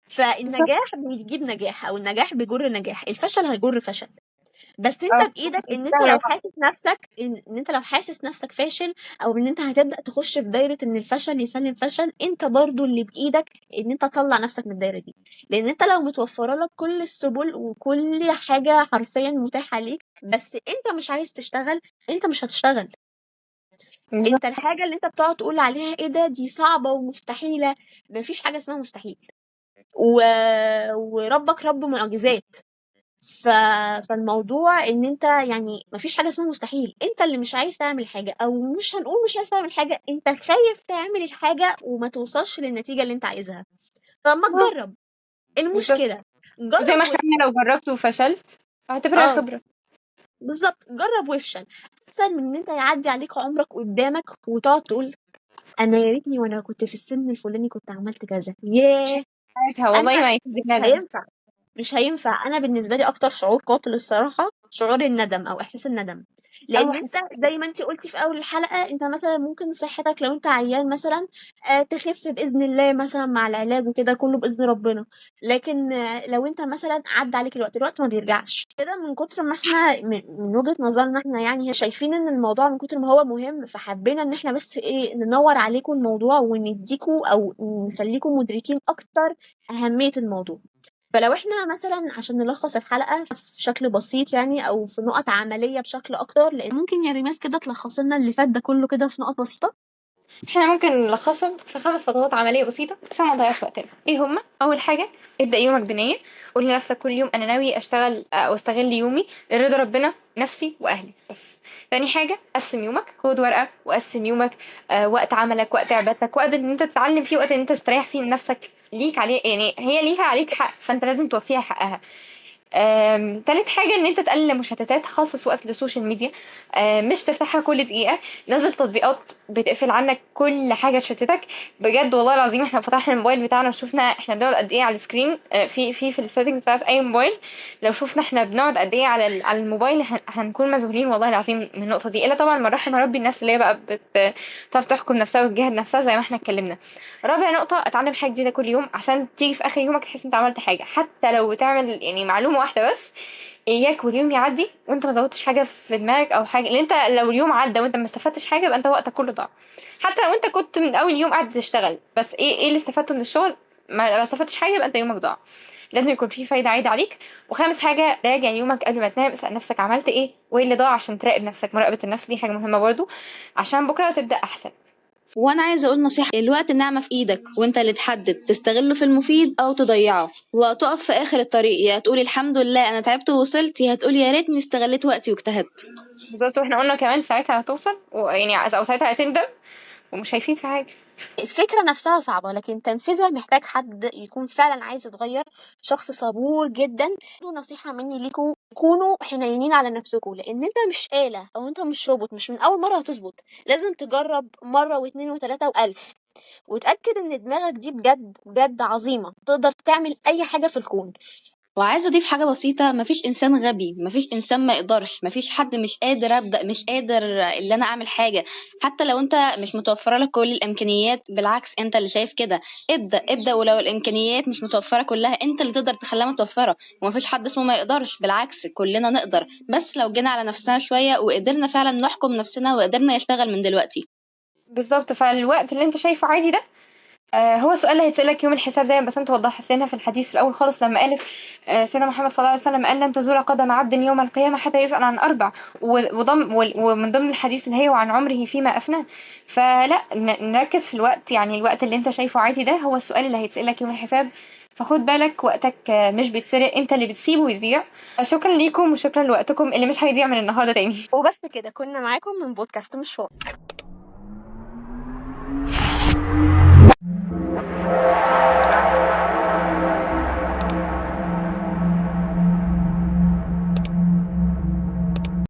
[SPEAKER 1] بالظبط.
[SPEAKER 2] فالنجاح بيجيب نجاح، او النجاح بيجر نجاح، الفشل هيجر فشل. بس انت
[SPEAKER 1] اه
[SPEAKER 2] بايدك ان انت
[SPEAKER 1] تستاهل
[SPEAKER 2] لو
[SPEAKER 1] طبعا.
[SPEAKER 2] حاسس نفسك ان انت لو حاسس نفسك فاشل، او ان انت هتبدا تخش في دايره ان الفشل يسلم فشل، انت برضو اللي بايدك ان انت تطلع نفسك من الدايره دي. لان انت لو متوفره لك كل السبل وكل حاجه حرفيا متاحه ليك، بس انت مش عايز تشتغل، انت مش هتشتغل.
[SPEAKER 1] بالظبط.
[SPEAKER 2] انت الحاجه اللي انت بتقعد تقول عليها ايه ده، دي صعبه ومستحيله، مفيش حاجه اسمها مستحيل. و... وربك رب معجزات. ف... فالموضوع ان انت يعني مفيش حاجه اسمها مستحيل، انت اللي مش عايز تعمل حاجه، او مش هنقول مش عايز تعمل حاجه، انت خايف تعمل الحاجه وما توصلش للنتيجه اللي انت عايزها. طب ما تجرب،
[SPEAKER 1] بالظبط.
[SPEAKER 2] المشكله
[SPEAKER 1] وزي
[SPEAKER 2] جرب
[SPEAKER 1] ما احنا قلنا لو جربت وفشلت اعتبرها
[SPEAKER 2] اه
[SPEAKER 1] خبرة.
[SPEAKER 2] بالظبط، جرب وافشل احسن من ان انت يعدي عليك عمرك قدامك وتقعد تقول انا يا ريتني وانا كنت في السن الفلاني كنت عملت كذا، ياه.
[SPEAKER 1] ساعتها
[SPEAKER 2] انا
[SPEAKER 1] والله ما يفيد
[SPEAKER 2] مش
[SPEAKER 1] الندم.
[SPEAKER 2] هينفع، مش هينفع. انا بالنسبه لي اكتر شعور قاتل الصراحه شعور الندم او احساس الندم،
[SPEAKER 1] او
[SPEAKER 2] لان انت
[SPEAKER 1] حس.
[SPEAKER 2] زي ما انت قلتي في اول الحلقه، انت مثلا ممكن صحتك لو انت عيان مثلا تخف باذن الله مثلا مع العلاج وكده كله باذن ربنا، لكن لو انت مثلا عدى عليك الوقت ما بيرجعش كده. من كتر ما احنا من وجهه نظرنا احنا يعني شايفين ان الموضوع من كتر ما هو مهم، فحبينا ان احنا بس ايه ننور عليكم الموضوع ونديكوا او نخليكم مدركين اكتر اهميه الموضوع. فلو احنا مثلا عشان نلخص الحلقة في شكل بسيط يعني او في نقط عملية بشكل اكتر، لان ممكن يا ريماس كده تلخص لنا اللي فات ده كله كده في نقط بسيطة.
[SPEAKER 1] احنا ممكن نلخصهم في 5 خطوات عملية بسيطة عشان ما نضيعش وقتنا. ايه هما؟ اول حاجة، ابدأ يومك بنية. قول لنفسك كل يوم انا ناوي اشتغل او استغل يومي لرضا ربنا، نفسي واهلي بس. تاني حاجة، قسم يومك. خد ورقة وقسم يومك. وقت عملك، وقت عبادتك، وقت ان انت تتعلم فيه، وقت ان انت تستريح فيه لنفسك. ليك عليه يعني، هي ليها عليك حق فانت لازم توفيها حقها. تالت حاجة ان انت تقلل المشتتات. خصص وقت للسوشيال ميديا. مش تفتحها كل دقيقة. نزل تطبيقات بتقفل عنك كل حاجة تشتتك. بجد والله العظيم احنا فتحنا الموبايل بتاعنا وشوفنا احنا بنقعد قد ايه على السكرين. في السيتنج بتاعت اي موبايل. لو شوفنا احنا بنقعد قد ايه على الموبايل هنكون مذهولين والله العظيم من النقطة دي. الا طبعا من رحم ربي الناس اللي هي بقى بتعرف تحكم نفسها وتجاهد نفسها زي ما احنا اتكلمنا. رابع نقطة، اتعلم حاجة جديدة كل يوم عشان تيجي في اخر يومك تحس انت عملت حاجة، حتى لو بتعمل يعني معلومة واحدة بس. اياك واليوم يعدي وانت ما زودتش حاجة في دماغك او حاجة، لان انت لو اليوم عدى وانت ما استفدتش حاجة يبقى انت وقتك كله ضاع. حتى لو انت كنت من اول يوم قاعد تشتغل بس ايه اللي استفدته من الشغل؟ ما استفدتش حاجة يبقى انت يومك ضاع. لازم يكون في فايدة عايدة عليك. وخامس حاجة، راجع يومك قبل ما تنام. اسأل نفسك عملت ايه وايه اللي ضاع عشان تراقب نفسك. مراقبة النفس دي حاجة مهمة برضو عشان بكرة تبدأ احسن.
[SPEAKER 3] وانا عايزه اقول نصيحه، الوقت نعمه في ايدك وانت اللي تحدد تستغله في المفيد او تضيعه، وتقف في اخر الطريق يا تقول الحمد لله انا تعبت ووصلت، يا هتقول يا ريتني استغليت وقتي واجتهدت.
[SPEAKER 1] بالظبط. واحنا قلنا كمان ساعتها هتوصل ويعني او ساعتها هتندم ومش هيفيد في حاجة.
[SPEAKER 2] الفكرة نفسها صعبة لكن تنفيذها محتاج حد يكون فعلا عايز يتغير، شخص صبور جدا. نصيحة مني ليكوا، كونوا حنينين على نفسكوا، لان انت مش آلة او انت مش روبوت، مش من اول مرة هتظبط، لازم تجرب مرة واثنين وثلاثة والف، وتأكد ان دماغك دي بجد بجد عظيمة تقدر تعمل اي حاجة في الكون.
[SPEAKER 3] وعايزه اضيف حاجه بسيطه، مفيش انسان غبي، مفيش انسان ما يقدرش، مفيش حد مش قادر ابدا، مش قادر اللي انا اعمل حاجه. حتى لو انت مش متوفره لك كل الامكانيات، بالعكس انت اللي شايف كده، ابدا. ولو الامكانيات مش متوفره كلها انت اللي تقدر تخليها متوفره. ومفيش حد اسمه ما يقدرش، بالعكس كلنا نقدر، بس لو جينا على نفسنا شويه وقدرنا فعلا نحكم نفسنا وقدرنا نشتغل من دلوقتي.
[SPEAKER 1] بالظبط. فالوقت اللي انت شايفه عادي ده هو السؤال اللي هيتسألك يوم الحساب، زي ما بس انت وضحت لنا في الحديث في الأول خالص لما قالت سيدنا محمد صلى الله عليه وسلم قال لن تزول قدم عبد يوم القيامة حتى يسأل عن أربع. ومن ضمن الحديث اللي هي وعن عمره فيما أفناه. فلا نركز في الوقت، يعني الوقت اللي انت شايفه عادي ده هو السؤال اللي هيتسألك يوم الحساب. فخد بالك وقتك مش بيتسرق، انت اللي بتسيبه يضيع. شكرا ليكم وشكرا لوقتكم اللي مش هيضيع من النهارده تاني.
[SPEAKER 2] وبس كده كنا معاكم من بودكاست مشوار.